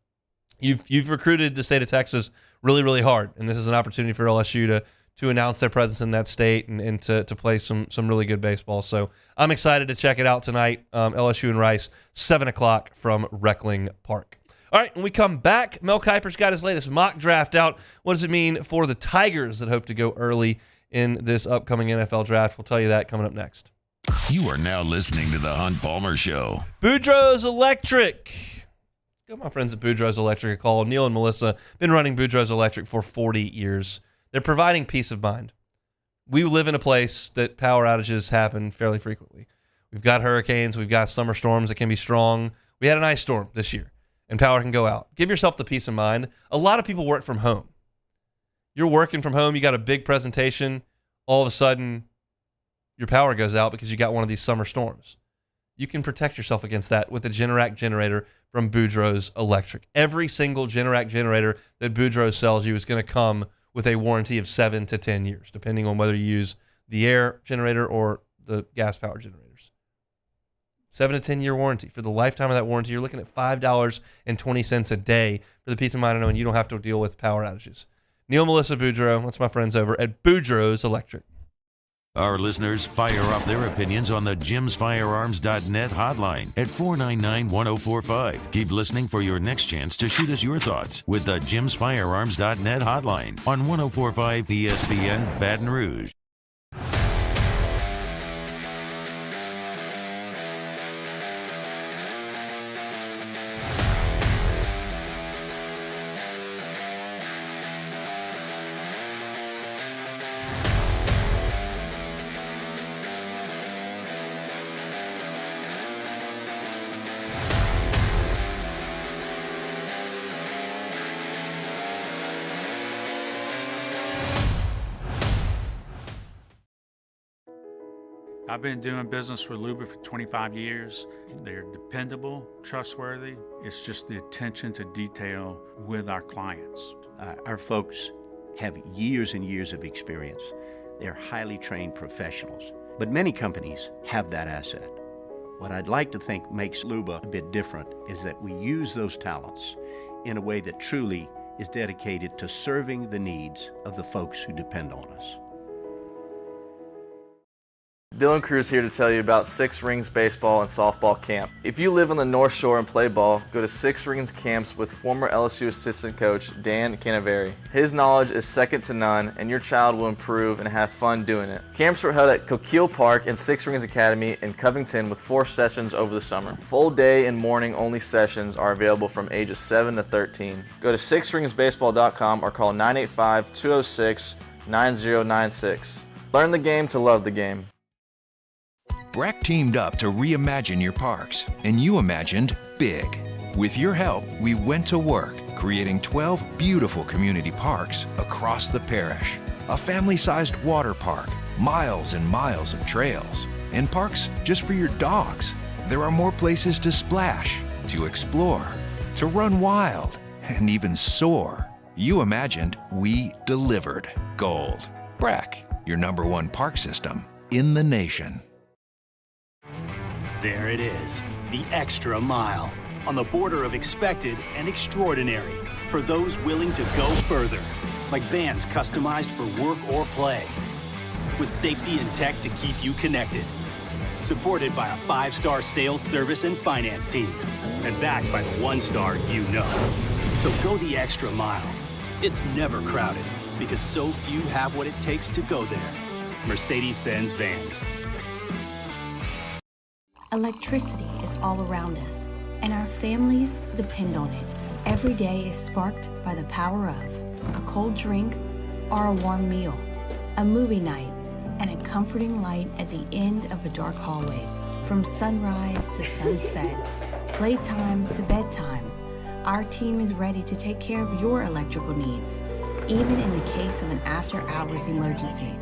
you've recruited the state of Texas really, really hard. And this is an opportunity for LSU to announce their presence in that state and to play some really good baseball. So I'm excited to check it out tonight. LSU and Rice, 7 o'clock from Reckling Park. All right, when we come back, Mel Kiper's got his latest mock draft out. What does it mean for the Tigers that hope to go early in this upcoming NFL draft? We'll tell you that coming up next. You are now listening to the Hunt Palmer Show. Boudreaux's Electric. Give my friends at Boudreaux's Electric a call. Neil and Melissa been running Boudreaux's Electric for 40 years. They're providing peace of mind. We live in a place that power outages happen fairly frequently. We've got hurricanes. We've got summer storms that can be strong. We had an ice storm this year, and power can go out. Give yourself the peace of mind. A lot of people work from home. You're working from home, you got a big presentation, all of a sudden your power goes out because you got one of these summer storms. You can protect yourself against that with a Generac generator from Boudreaux's Electric. Every single Generac generator that Boudreaux sells you is going to come with a warranty of 7 to 10 years, depending on whether you use the air generator or the gas power generators. 7 to 10 year warranty. For the lifetime of that warranty, you're looking at $5.20 a day for the peace of mind of knowing you don't have to deal with power outages. Neil, Melissa, Boudreaux, that's my friends over at Boudreaux's Electric. Our listeners fire off their opinions on the jimsfirearms.net hotline at 499-1045. Keep listening for your next chance to shoot us your thoughts with the jimsfirearms.net hotline on 1045 ESPN Baton Rouge. I've been doing business with Luba for 25 years. They're dependable, trustworthy. It's just the attention to detail with our clients. Our folks have years and years of experience. They're highly trained professionals. But many companies have that asset. What I'd like to think makes Luba a bit different is that we use those talents in a way that truly is dedicated to serving the needs of the folks who depend on us. Dylan Cruz here to tell you about Six Rings Baseball and Softball Camp. If you live on the North Shore and play ball, go to Six Rings Camps with former LSU assistant coach Dan Canaveri. His knowledge is second to none, and your child will improve and have fun doing it. Camps were held at Coquille Park and Six Rings Academy in Covington with 4 sessions over the summer. Full day and morning only sessions are available from ages 7 to 13. Go to sixringsbaseball.com or call 985-206-9096. Learn the game to love the game. Breck teamed up to reimagine your parks, and you imagined big. With your help, we went to work, creating 12 beautiful community parks across the parish. A family-sized water park, miles and miles of trails, and parks just for your dogs. There are more places to splash, to explore, to run wild, and even soar. You imagined, we delivered. Gold. Breck, your #1 park system in the nation. There it is, the extra mile, on the border of expected and extraordinary for those willing to go further, like vans customized for work or play, with safety and tech to keep you connected, supported by a 5-star sales, service, and finance team, and backed by the 1-star you know. So go the extra mile. It's never crowded, because so few have what it takes to go there. Mercedes-Benz Vans. Electricity is all around us, and our families depend on it. Every day is sparked by the power of a cold drink or a warm meal, a movie night, and a comforting light at the end of a dark hallway. From sunrise to sunset, playtime to bedtime, our team is ready to take care of your electrical needs, even in the case of an after-hours emergency.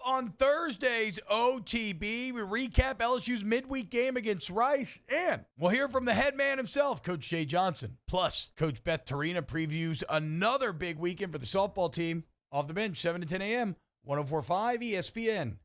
On Thursday's OTB, we recap LSU's midweek game against Rice, and we'll hear from the head man himself, Coach Jay Johnson. Plus, Coach Beth Tarina previews another big weekend for the softball team. Off the bench, 7 to 10 a.m., 104.5 ESPN.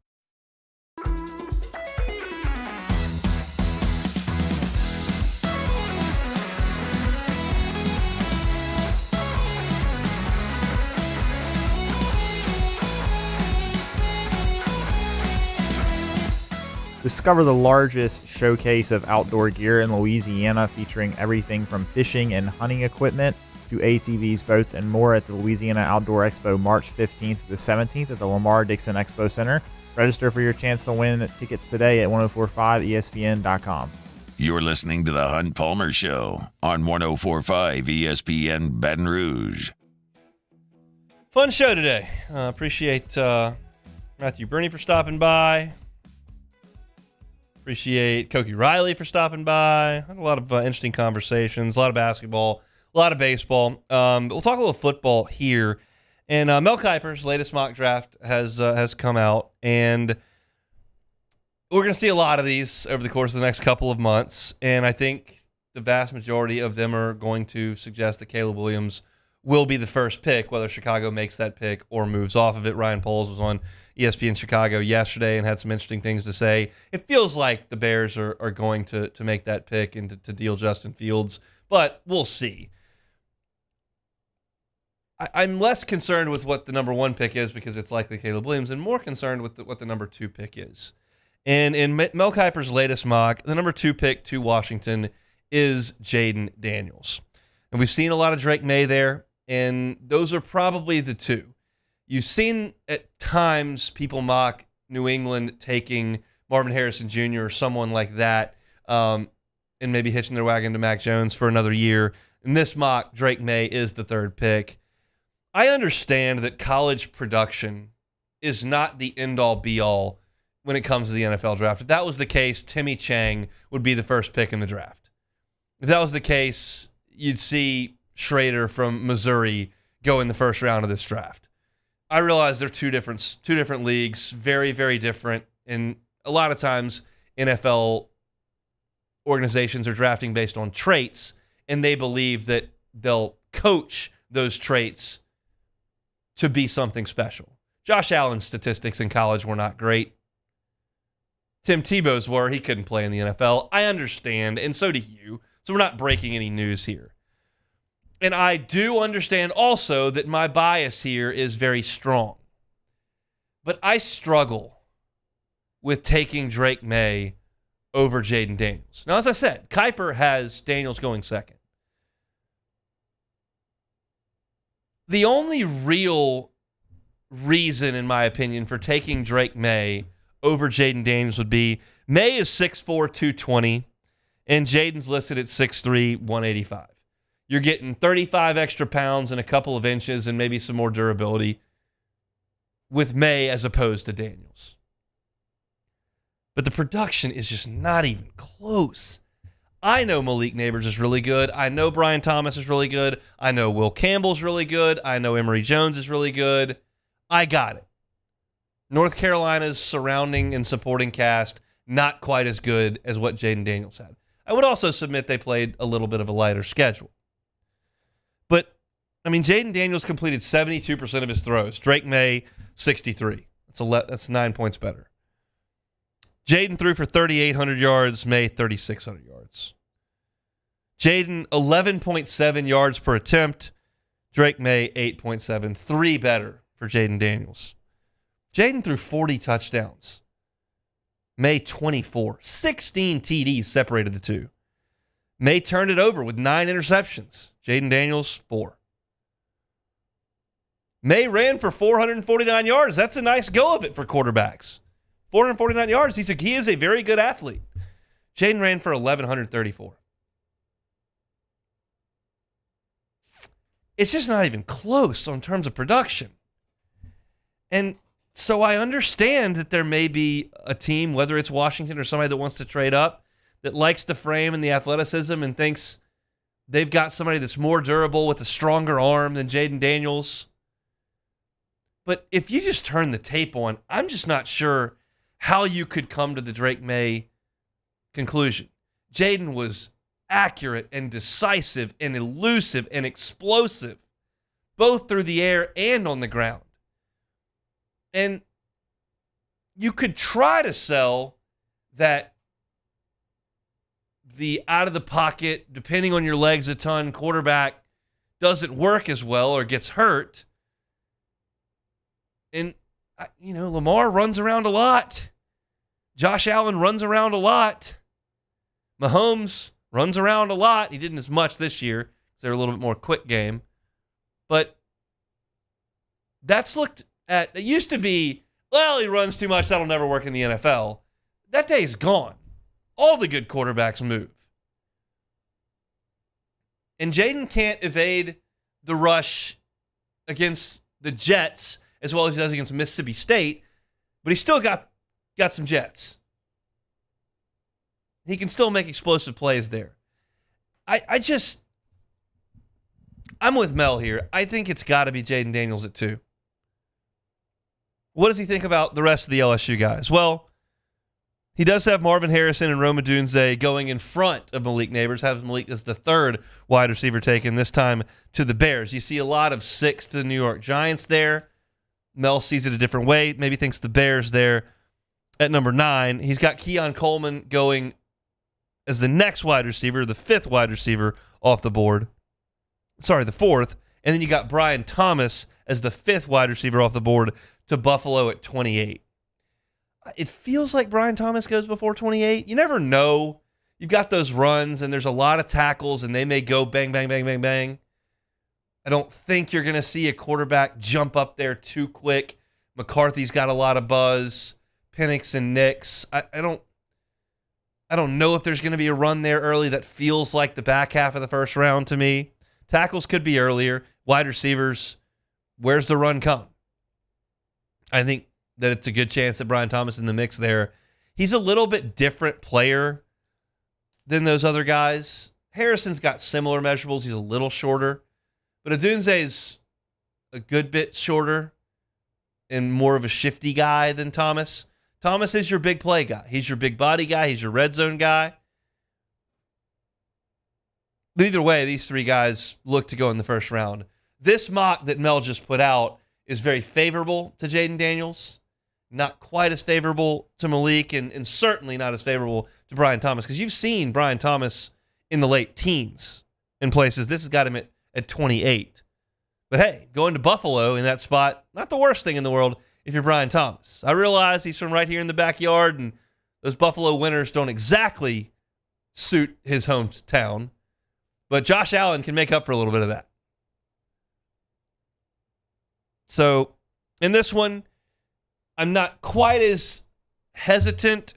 Discover the largest showcase of outdoor gear in Louisiana, featuring everything from fishing and hunting equipment to ATVs, boats, and more at the Louisiana Outdoor Expo March 15th to the 17th at the Lamar Dixon Expo Center. Register for your chance to win tickets today at 1045ESPN.com. You're listening to The Hunt Palmer Show on 1045 ESPN Baton Rouge. Fun show today. Appreciate Matthew Brune for stopping by. Appreciate Koki Riley for stopping by. Had a lot of interesting conversations, a lot of basketball, a lot of baseball. But we'll talk a little football here. And Mel Kiper's latest mock draft has come out, and we're going to see a lot of these over the course of the next couple of months. And I think the vast majority of them are going to suggest that Caleb Williams will be the first pick, whether Chicago makes that pick or moves off of it. Ryan Poles was on ESPN Chicago yesterday and had some interesting things to say. It feels like the Bears are going to make that pick and to deal Justin Fields, but we'll see. I'm less concerned with what the number 1 pick is because it's likely Caleb Williams, and more concerned with what the number 2 pick is. And in Mel Kiper's latest mock, the number 2 pick to Washington is Jaden Daniels. And we've seen a lot of Drake May there, and those are probably the two. You've seen at times people mock New England taking Marvin Harrison Jr. or someone like that, and maybe hitching their wagon to Mac Jones for another year. In this mock, Drake May is the 3rd pick. I understand that college production is not the end-all, be-all when it comes to the NFL draft. If that was the case, Timmy Chang would be the first pick in the draft. If that was the case, you'd see Schrader from Missouri go in the first round of this draft. I realize they're two different leagues, very, very different in a lot of times NFL organizations are drafting based on traits, and they believe that they'll coach those traits to be something special. Josh Allen's statistics in college were not great. Tim Tebow's were. He couldn't play in the NFL. I understand, and so do you. So we're not breaking any news here. And I do understand also that my bias here is very strong. But I struggle with taking Drake May over Jaden Daniels. Now, as I said, Kiper has Daniels going second. The only real reason, in my opinion, for taking Drake May over Jaden Daniels would be May is 6'4", 220, and Jaden's listed at 6'3", 185. You're getting 35 extra pounds and a couple of inches and maybe some more durability with May as opposed to Daniels. But the production is just not even close. I know Malik Neighbors is really good. I know Brian Thomas is really good. I know Will Campbell's really good. I know Emory Jones is really good. I got it. North Carolina's surrounding and supporting cast, not quite as good as what Jaden Daniels had. I would also submit they played a little bit of a lighter schedule. But, I mean, Jaden Daniels completed 72% of his throws. Drake May, 63. That's 9 points better. Jaden threw for 3,800 yards, May 3,600 yards. Jaden 11.7 yards per attempt, Drake May 8.7, 3 better for Jaden Daniels. Jaden threw 40 touchdowns, May 24, 16 TDs separated the two. May turned it over with 9 interceptions, Jaden Daniels 4. May ran for 449 yards. That's a nice go of it for quarterbacks. 449 yards. He is a very good athlete. Jaden ran for 1,134. It's just not even close in terms of production. And so I understand that there may be a team, whether it's Washington or somebody that wants to trade up, that likes the frame and the athleticism and thinks they've got somebody that's more durable with a stronger arm than Jaden Daniels. But if you just turn the tape on, I'm just not sure how you could come to the Drake May conclusion. Jaden was accurate and decisive and elusive and explosive, both through the air and on the ground. And you could try to sell that the out-of-the-pocket, depending on your legs a ton, quarterback doesn't work as well or gets hurt. And, Lamar runs around a lot. Josh Allen runs around a lot. Mahomes runs around a lot. He didn't as much this year because they're a little bit more quick game. But that's looked at. It used to be, well, he runs too much. That'll never work in the NFL. That day's gone. All the good quarterbacks move. And Jaden can't evade the rush against the Jets as well as he does against Mississippi State, but he's still got some Jets. He can still make explosive plays there. I'm with Mel here. I think it's got to be Jaden Daniels at 2. What does he think about the rest of the LSU guys? Well, he does have Marvin Harrison and Rome Odunze going in front of Malik Neighbors, has Malik as the third wide receiver taken, this time to the Bears. You see a lot of 6 to the New York Giants there. Mel sees it a different way, maybe thinks the Bears there at number 9. He's got Keon Coleman going as the next wide receiver, the 5th wide receiver off the board. Sorry, the 4th. And then you got Brian Thomas as the 5th wide receiver off the board to Buffalo at 28. It feels like Brian Thomas goes before 28. You never know. You've got those runs, and there's a lot of tackles, and they may go bang, bang, bang, bang, bang. I don't think you're going to see a quarterback jump up there too quick. McCarthy's got a lot of buzz. Penix and Nix. I don't know if there's going to be a run there early that feels like the back half of the first round to me. Tackles could be earlier. Wide receivers, where's the run come? I think that it's a good chance that Brian Thomas is in the mix there. He's a little bit different player than those other guys. Harrison's got similar measurables. He's a little shorter. But Odunze's a good bit shorter and more of a shifty guy than Thomas. Thomas is your big play guy. He's your big body guy. He's your red zone guy. But either way, these three guys look to go in the first round. This mock that Mel just put out is very favorable to Jaden Daniels. Not quite as favorable to Malik, and certainly not as favorable to Brian Thomas, because you've seen Brian Thomas in the late teens in places. This has got him at 28. But hey, going to Buffalo in that spot, not the worst thing in the world if you're Brian Thomas. I realize he's from right here in the backyard, and those Buffalo winters don't exactly suit his hometown. But Josh Allen can make up for a little bit of that. So in this one, I'm not quite as hesitant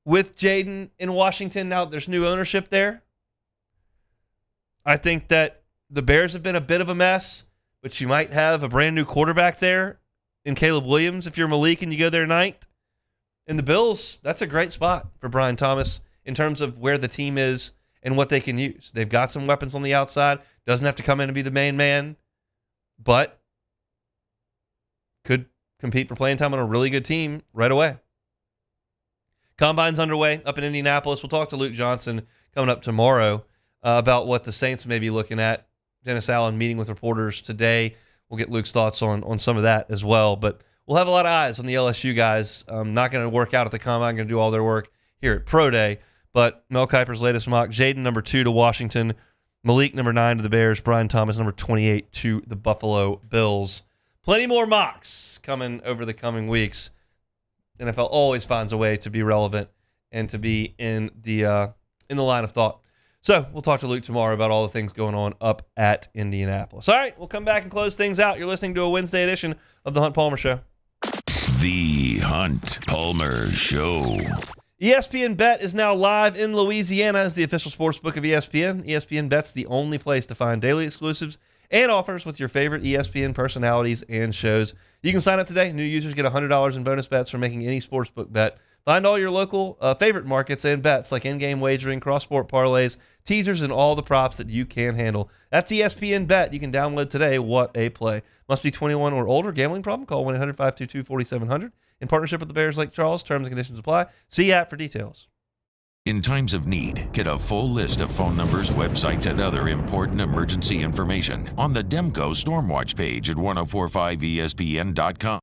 with Jaden in Washington now that there's new ownership there. I think that the Bears have been a bit of a mess, but you might have a brand new quarterback there in Caleb Williams if you're Malik and you go there ninth. And the Bills, that's a great spot for Brian Thomas in terms of where the team is and what they can use. They've got some weapons on the outside. Doesn't have to come in and be the main man, but could compete for playing time on a really good team right away. Combine's underway up in Indianapolis. We'll talk to Luke Johnson coming up tomorrow about what the Saints may be looking at. Dennis Allen meeting with reporters today. We'll get Luke's thoughts on some of that as well. But we'll have a lot of eyes on the LSU guys. Not going to work out at the Combine. Going to do all their work here at Pro Day. But Mel Kiper's latest mock, Jaden number 2 to Washington, Malik number 9 to the Bears, Brian Thomas number 28 to the Buffalo Bills. Plenty more mocks coming over the coming weeks. NFL always finds a way to be relevant and to be in the line of thought. So we'll talk to Luke tomorrow about all the things going on up at Indianapolis. All right, we'll come back and close things out. You're listening to a Wednesday edition of The Hunt Palmer Show. The Hunt Palmer Show. ESPN Bet is now live in Louisiana as the official sports book of ESPN. ESPN Bet's the only place to find daily exclusives and offers with your favorite ESPN personalities and shows. You can sign up today. New users get $100 in bonus bets for making any sportsbook bet. Find all your local favorite markets and bets like in-game wagering, cross-sport parlays, teasers, and all the props that you can handle. That's ESPN Bet. You can download today. What a play. Must be 21 or older. Gambling problem? Call 1-800-522-4700. In partnership with the Bears Lake Charles. Terms and conditions apply. See app for details. In times of need, get a full list of phone numbers, websites, and other important emergency information on the Demco Stormwatch page at 1045ESPN.com.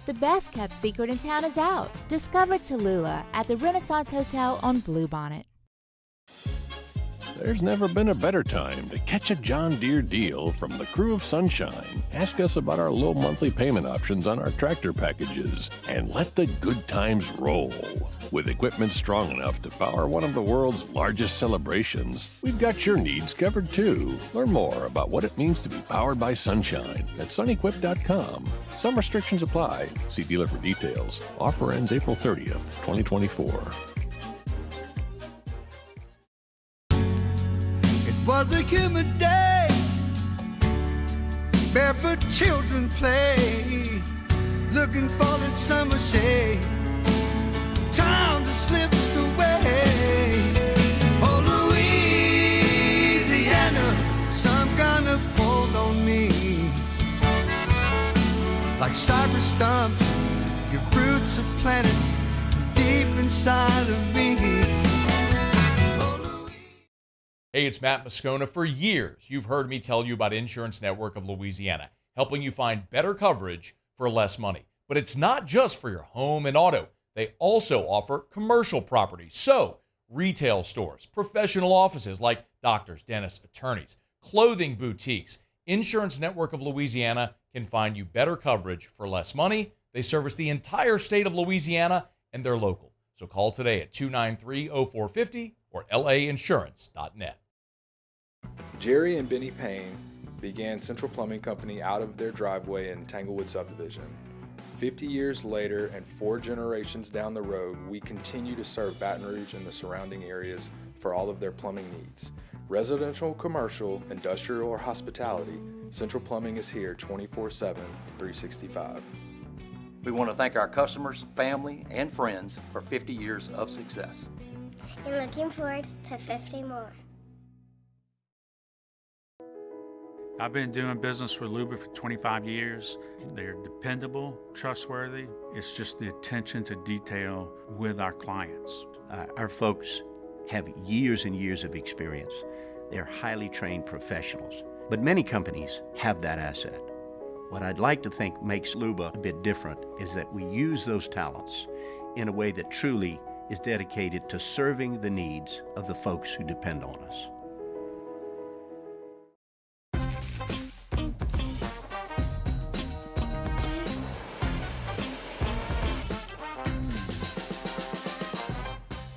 The best kept secret in town is out. Discover Tallulah at the Renaissance Hotel on Bluebonnet. There's never been a better time to catch a John Deere deal from the crew of Sunshine. Ask us about our low monthly payment options on our tractor packages and let the good times roll. With equipment strong enough to power one of the world's largest celebrations, we've got your needs covered too. Learn more about what it means to be powered by Sunshine at sunequip.com. Some restrictions apply. See dealer for details. Offer ends April 30th, 2024. Was a humid day, barefoot children play, looking for that summer shade, time just slips away. Oh, Louisiana, some kind of hold on me, like cypress stumps, your roots are planted deep inside of me. Hey, it's Matt Moscona. For years, you've heard me tell you about Insurance Network of Louisiana, helping you find better coverage for less money. But it's not just for your home and auto. They also offer commercial property. So, retail stores, professional offices like doctors, dentists, attorneys, clothing boutiques. Insurance Network of Louisiana can find you better coverage for less money. They service the entire state of Louisiana, and they're local. So call today at 293-0450 or lainsurance.net. Jerry and Benny Payne began Central Plumbing Company out of their driveway in Tanglewood subdivision. 50 years later and 4 generations down the road, we continue to serve Baton Rouge and the surrounding areas for all of their plumbing needs. Residential, commercial, industrial, or hospitality, Central Plumbing is here 24/7, 365. We want to thank our customers, family, and friends for 50 years of success. And looking forward to 50 more. I've been doing business with Luba for 25 years. They're dependable, trustworthy. It's just the attention to detail with our clients. Our folks have years and years of experience. They're highly trained professionals. But many companies have that asset. What I'd like to think makes Luba a bit different is that we use those talents in a way that truly is dedicated to serving the needs of the folks who depend on us.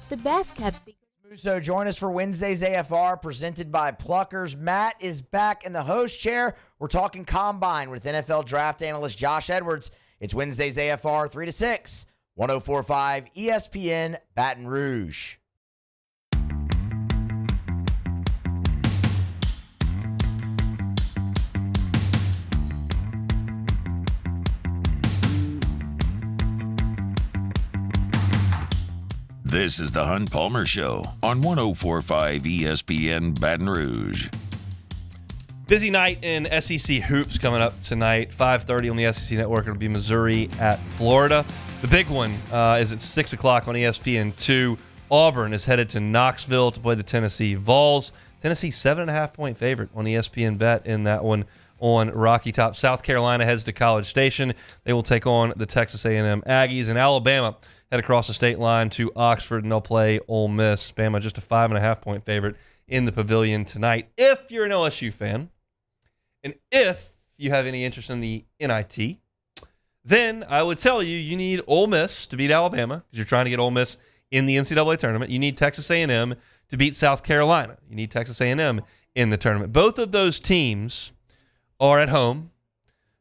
The best kept secret. So join us for Wednesday's AFR presented by Pluckers. Matt is back in the host chair. We're talking Combine with NFL draft analyst Josh Edwards. It's Wednesday's AFR 3 to 6, 104.5 ESPN Baton Rouge. This is the Hunt Palmer Show on 104.5 ESPN Baton Rouge. Busy night in SEC hoops coming up tonight. 5:30 on the SEC Network. It'll be Missouri at Florida. The big one is at 6 o'clock on ESPN2. Auburn is headed to Knoxville to play the Tennessee Vols. Tennessee 7.5-point favorite on ESPN Bet in that one on Rocky Top. South Carolina heads to College Station. They will take on the Texas A&M Aggies. And Alabama head across the state line to Oxford, and they'll play Ole Miss. Bama just a 5.5-point favorite in the Pavilion tonight. If you're an LSU fan, and if you have any interest in the NIT, then I would tell you you need Ole Miss to beat Alabama because you're trying to get Ole Miss in the NCAA tournament. You need Texas A&M to beat South Carolina. You need Texas A&M in the tournament. Both of those teams are at home.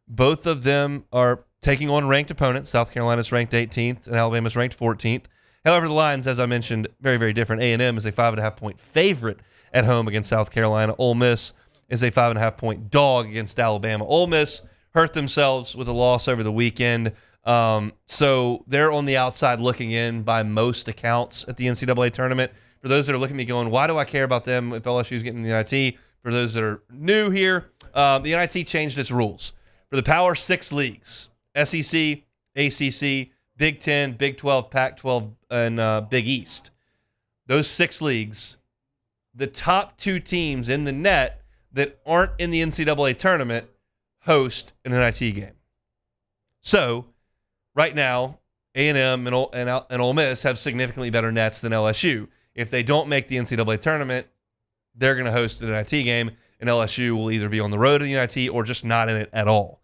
Both of them are taking on ranked opponents. South Carolina's ranked 18th and Alabama's ranked 14th. However, the lines, as I mentioned, very, very different. A&M is a 5.5-point favorite at home against South Carolina. Ole Miss is a 5.5-point dog against Alabama. Ole Miss hurt themselves with a loss over the weekend. So they're on the outside looking in by most accounts at the NCAA tournament. For those that are looking at me going, why do I care about them if LSU is getting the NIT? For those that are new here, the NIT changed its rules. For the Power 6 leagues, SEC, ACC, Big 10, Big 12, Pac-12, and Big East. Those 6 leagues, the top 2 teams in the net that aren't in the NCAA tournament host an NIT game. So, right now, A&M and Ole Miss have significantly better nets than LSU. If they don't make the NCAA tournament, they're going to host an NIT game, and LSU will either be on the road to the NIT or just not in it at all.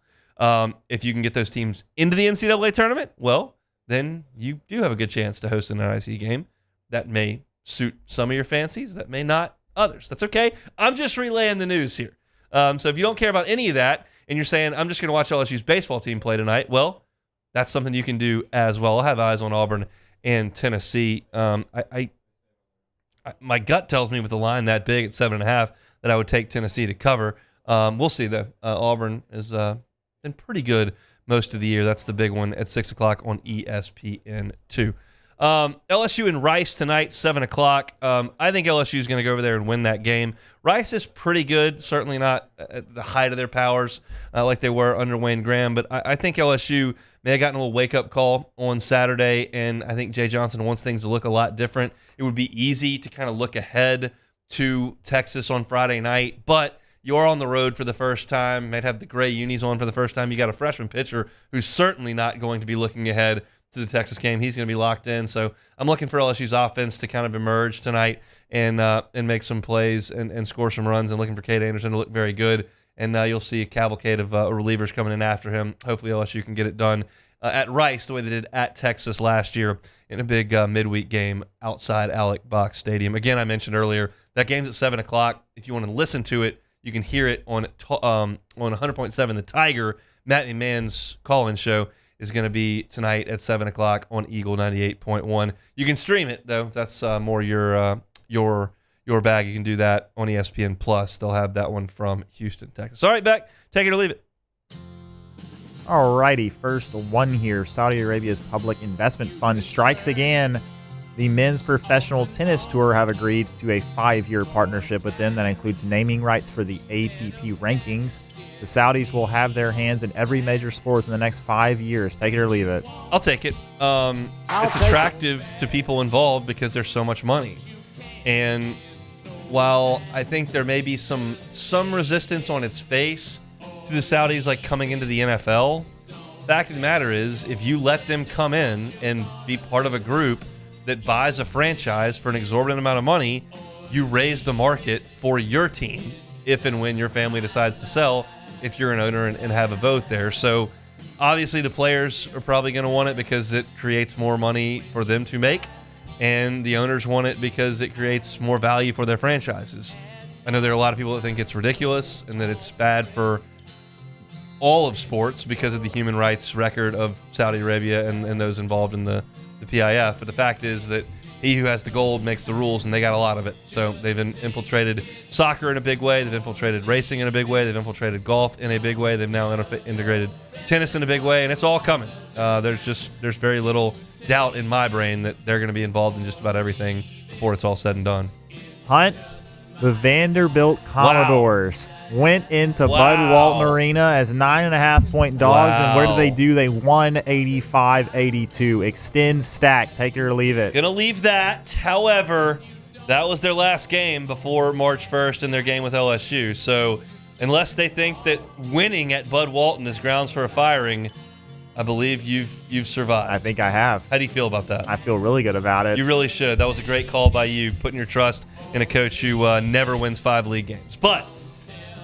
If you can get those teams into the NCAA tournament, well, then you do have a good chance to host an NIT game. That may suit some of your fancies. That may not others. That's okay. I'm just relaying the news here. So if you don't care about any of that and you're saying, I'm just going to watch LSU's baseball team play tonight, well, that's something you can do as well. I'll have eyes on Auburn and Tennessee. My gut tells me with the line that big at 7.5 that I would take Tennessee to cover. We'll see, though. Auburn has been pretty good most of the year. That's the big one at 6 o'clock on ESPN2. LSU and Rice tonight, 7 o'clock. I think LSU is going to go over there and win that game. Rice is pretty good, certainly not at the height of their powers like they were under Wayne Graham, but I think LSU may have gotten a little wake-up call on Saturday, and I think Jay Johnson wants things to look a lot different. It would be easy to kind of look ahead to Texas on Friday night, but you're on the road for the first time, might have the gray unis on for the first time. You got a freshman pitcher who's certainly not going to be looking ahead to the Texas game. He's going to be locked in. So I'm looking for LSU's offense to kind of emerge tonight and make some plays and score some runs, and looking for Cade Anderson to look very good. And you'll see a cavalcade of relievers coming in after him. Hopefully LSU can get it done at Rice the way they did at Texas last year in a big midweek game outside Alec Box Stadium. Again, I mentioned earlier, that game's at 7 o'clock. If you want to listen to it, you can hear it on 100.7 The Tiger. Matt McMahon's call-in show is going to be tonight at 7 o'clock on Eagle 98.1. You can stream it, though. That's more your bag. You can do that on ESPN Plus. They'll have that one from Houston, Texas. All right, Beck, take it or leave it. All righty, first one here. Saudi Arabia's public investment fund strikes again. The Men's Professional Tennis Tour have agreed to a 5-year partnership with them that includes naming rights for the ATP rankings. The Saudis will have their hands in every major sport in the next 5 years. Take it or leave it. I'll take it. It's attractive to people involved because there's so much money. And while I think there may be some resistance on its face to the Saudis like coming into the NFL, the fact of the matter is if you let them come in and be part of a group that buys a franchise for an exorbitant amount of money, you raise the market for your team if and when your family decides to sell, if you're an owner and have a vote there. So obviously the players are probably going to want it because it creates more money for them to make, and the owners want it because it creates more value for their franchises. I know there are a lot of people that think it's ridiculous and that it's bad for all of sports because of the human rights record of Saudi Arabia and those involved in the PIF, but the fact is that he who has the gold makes the rules, and they got a lot of it. So they've infiltrated soccer in a big way, they've infiltrated racing in a big way, they've infiltrated golf in a big way, they've now integrated tennis in a big way, and it's all coming. There's very little doubt in my brain that they're going to be involved in just about everything before it's all said and done. Hunt, the Vanderbilt Commodores went into Bud Walton Arena as 9.5-point dogs, and what did they do? They won 85-82. Extend stack. Take it or leave it. Gonna leave that. However, that was their last game before March 1st in their game with LSU. So unless they think that winning at Bud Walton is grounds for a firing, I believe you've survived. I think I have. How do you feel about that? I feel really good about it. You really should. That was a great call by you, putting your trust in a coach who never wins 5 league games. But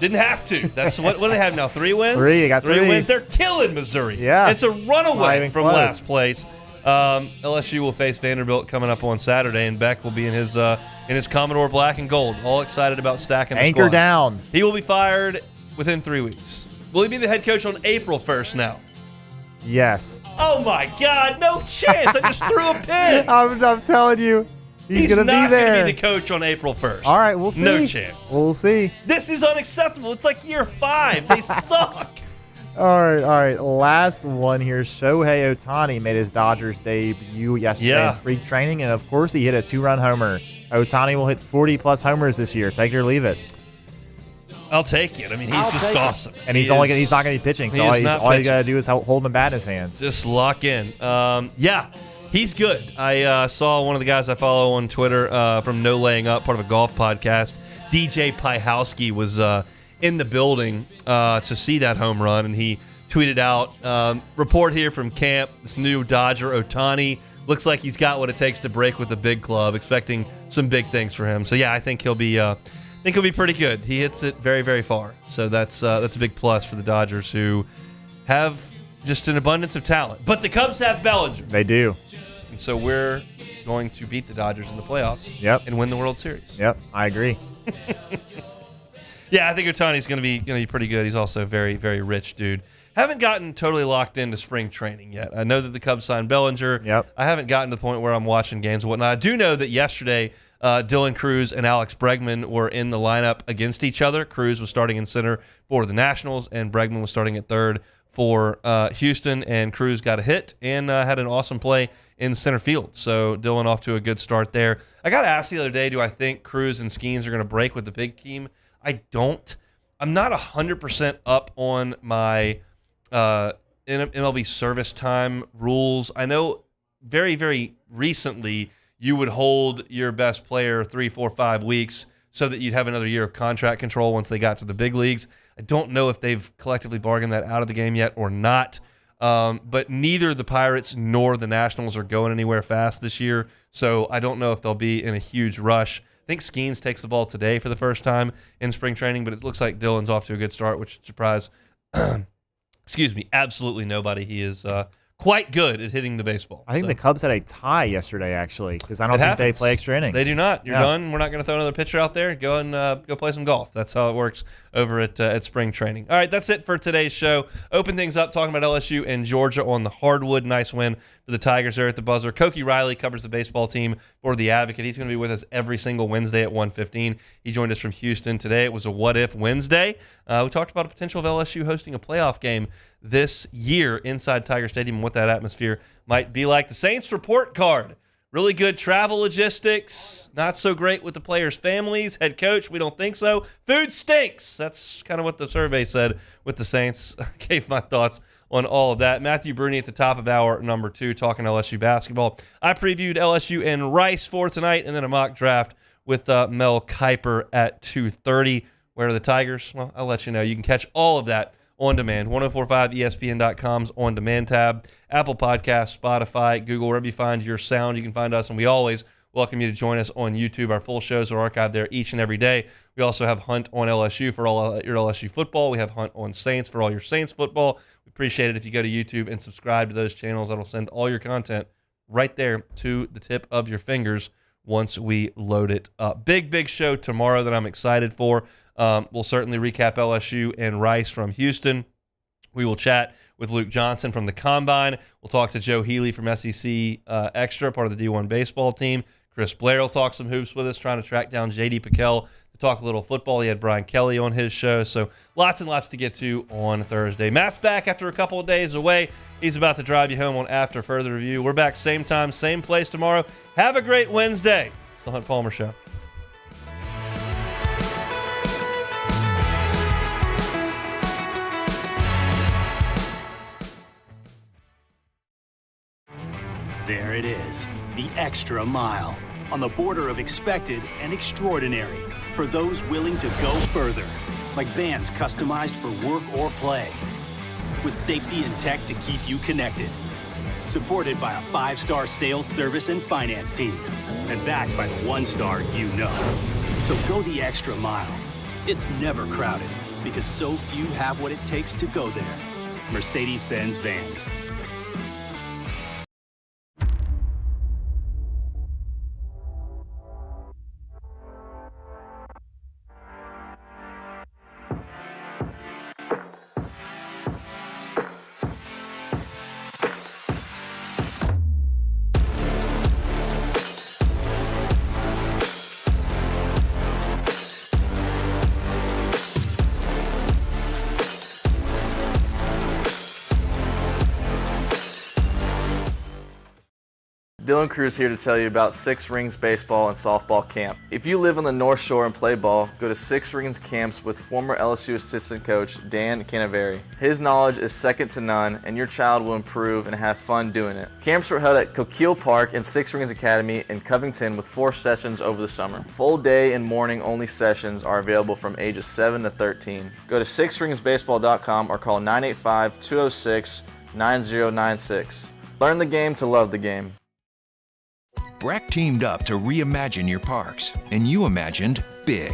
didn't have to. That's what do they have now? 3 wins? They got 3 wins. They're killing Missouri. Yeah. It's a runaway from close. last place. LSU will face Vanderbilt coming up on Saturday, and Beck will be in his Commodore black and gold. All excited about stacking the Anchor squad. down. He will be fired within 3 weeks. Will he be the head coach on April 1st now? Yes. Oh my God, no chance. I just threw a pin. I'm telling you. He's going to be there. He's not going to be the coach on April 1st. All right, we'll see. No chance. We'll see. This is unacceptable. It's like year 5. They suck. All right. Last one here. Shohei Ohtani made his Dodgers debut yesterday in spring training, and of course he hit a 2-run homer. Ohtani will hit 40-plus homers this year. Take it or leave it. I'll take it. I mean, he's just awesome. And he's not going to be pitching, so all you got to do is hold him a bat in his hands. Just lock in. He's good. I saw one of the guys I follow on Twitter from No Laying Up, part of a golf podcast. DJ Pyhowski was in the building to see that home run, and he tweeted out, report here from camp, this new Dodger Ohtani. Looks like he's got what it takes to break with the big club, expecting some big things for him. So, yeah, I think he'll be pretty good. He hits it very, very far. So that's a big plus for the Dodgers, who have just an abundance of talent. But the Cubs have Bellinger. They do. And so we're going to beat the Dodgers in the playoffs and win the World Series. Yep, I agree. Yeah, I think Ohtani's going to be pretty good. He's also a very, very rich dude. Haven't gotten totally locked into spring training yet. I know that the Cubs signed Bellinger. Yep. I haven't gotten to the point where I'm watching games and whatnot. I do know that yesterday Dylan Cruz and Alex Bregman were in the lineup against each other. Cruz was starting in center for the Nationals, and Bregman was starting at third for Houston, and Cruz got a hit and had an awesome play in center field. So Dylan off to a good start there. I got asked the other day, do I think Cruz and Skeens are going to break with the big team? I don't. I'm not 100% up on my MLB service time rules. I know very, very recently you would hold your best player 3, 4, 5 weeks so that you'd have another year of contract control once they got to the big leagues. I don't know if they've collectively bargained that out of the game yet or not. But neither the Pirates nor the Nationals are going anywhere fast this year, so I don't know if they'll be in a huge rush. I think Skeens takes the ball today for the first time in spring training, but it looks like Dylan's off to a good start, which surprised absolutely nobody. He is quite good at hitting the baseball. I think the Cubs had a tie yesterday, actually, because I don't think they play extra innings. They do not. You're done. We're not going to throw another pitcher out there. Go and go play some golf. That's how it works over at spring training. All right, that's it for today's show. Open things up talking about LSU and Georgia on the hardwood. Nice win for the Tigers there at the buzzer. Koki Riley covers the baseball team for The Advocate. He's going to be with us every single Wednesday at 1:15. He joined us from Houston today. It was a What If Wednesday. We talked about a potential of LSU hosting a playoff game this year inside Tiger Stadium and what that atmosphere might be like. The Saints report card Really good travel logistics. Not so great with the players' families. Head coach, we don't think so. Food stinks. That's kind of what the survey said with the Saints. I gave my thoughts on all of that. Matthew Brune at the top of hour number 2 talking LSU basketball. I previewed LSU and Rice for tonight, and then a mock draft with Mel Kiper at 2:30. Where are the Tigers? Well, I'll let you know. You can catch all of that on demand. 1045ESPN.com's on demand tab. Apple Podcasts, Spotify, Google, wherever you find your sound, you can find us. And we always welcome you to join us on YouTube. Our full shows are archived there each and every day. We also have Hunt on LSU for all your LSU football. We have Hunt on Saints for all your Saints football. We appreciate it if you go to YouTube and subscribe to those channels. That'll send all your content right there to the tip of your fingers once we load it up. Big show tomorrow that I'm excited for. We'll certainly recap LSU and Rice from Houston. We will chat with Luke Johnson from the Combine. We'll talk to Joe Healy from SEC Extra, part of the D1 baseball team. Chris Blair will talk some hoops with us, trying to track down J.D. Pickell to talk a little football. He had Brian Kelly on his show, so lots and lots to get to on Thursday. Matt's back after a couple of days away. He's about to drive you home on After Further Review. We're back same time, same place tomorrow. Have a great Wednesday. It's the Hunt Palmer Show. There it is, the extra mile, on the border of expected and extraordinary, for those willing to go further, like vans customized for work or play, with safety and tech to keep you connected, supported by a 5-star sales, service, and finance team, and backed by the 1-star you know. So go the extra mile. It's never crowded, because so few have what it takes to go there. Mercedes-Benz Vans. Dylan Cruz here to tell you about Six Rings Baseball and Softball Camp. If you live on the North Shore and play ball, go to Six Rings Camps with former LSU assistant coach Dan Canaveri. His knowledge is second to none, and your child will improve and have fun doing it. Camps were held at Coquille Park and Six Rings Academy in Covington with 4 sessions over the summer. Full day and morning only sessions are available from ages 7 to 13. Go to sixringsbaseball.com or call 985-206-9096. Learn the game to love the game. Breck teamed up to reimagine your parks, and you imagined big.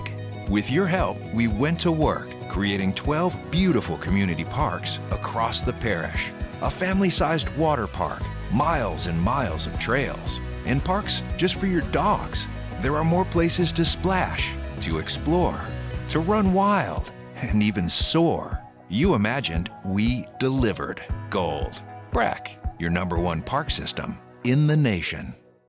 With your help, we went to work, creating 12 beautiful community parks across the parish. A family-sized water park, miles and miles of trails, and parks just for your dogs. There are more places to splash, to explore, to run wild, and even soar. You imagined, we delivered. Gold. Breck, your #1 park system in the nation.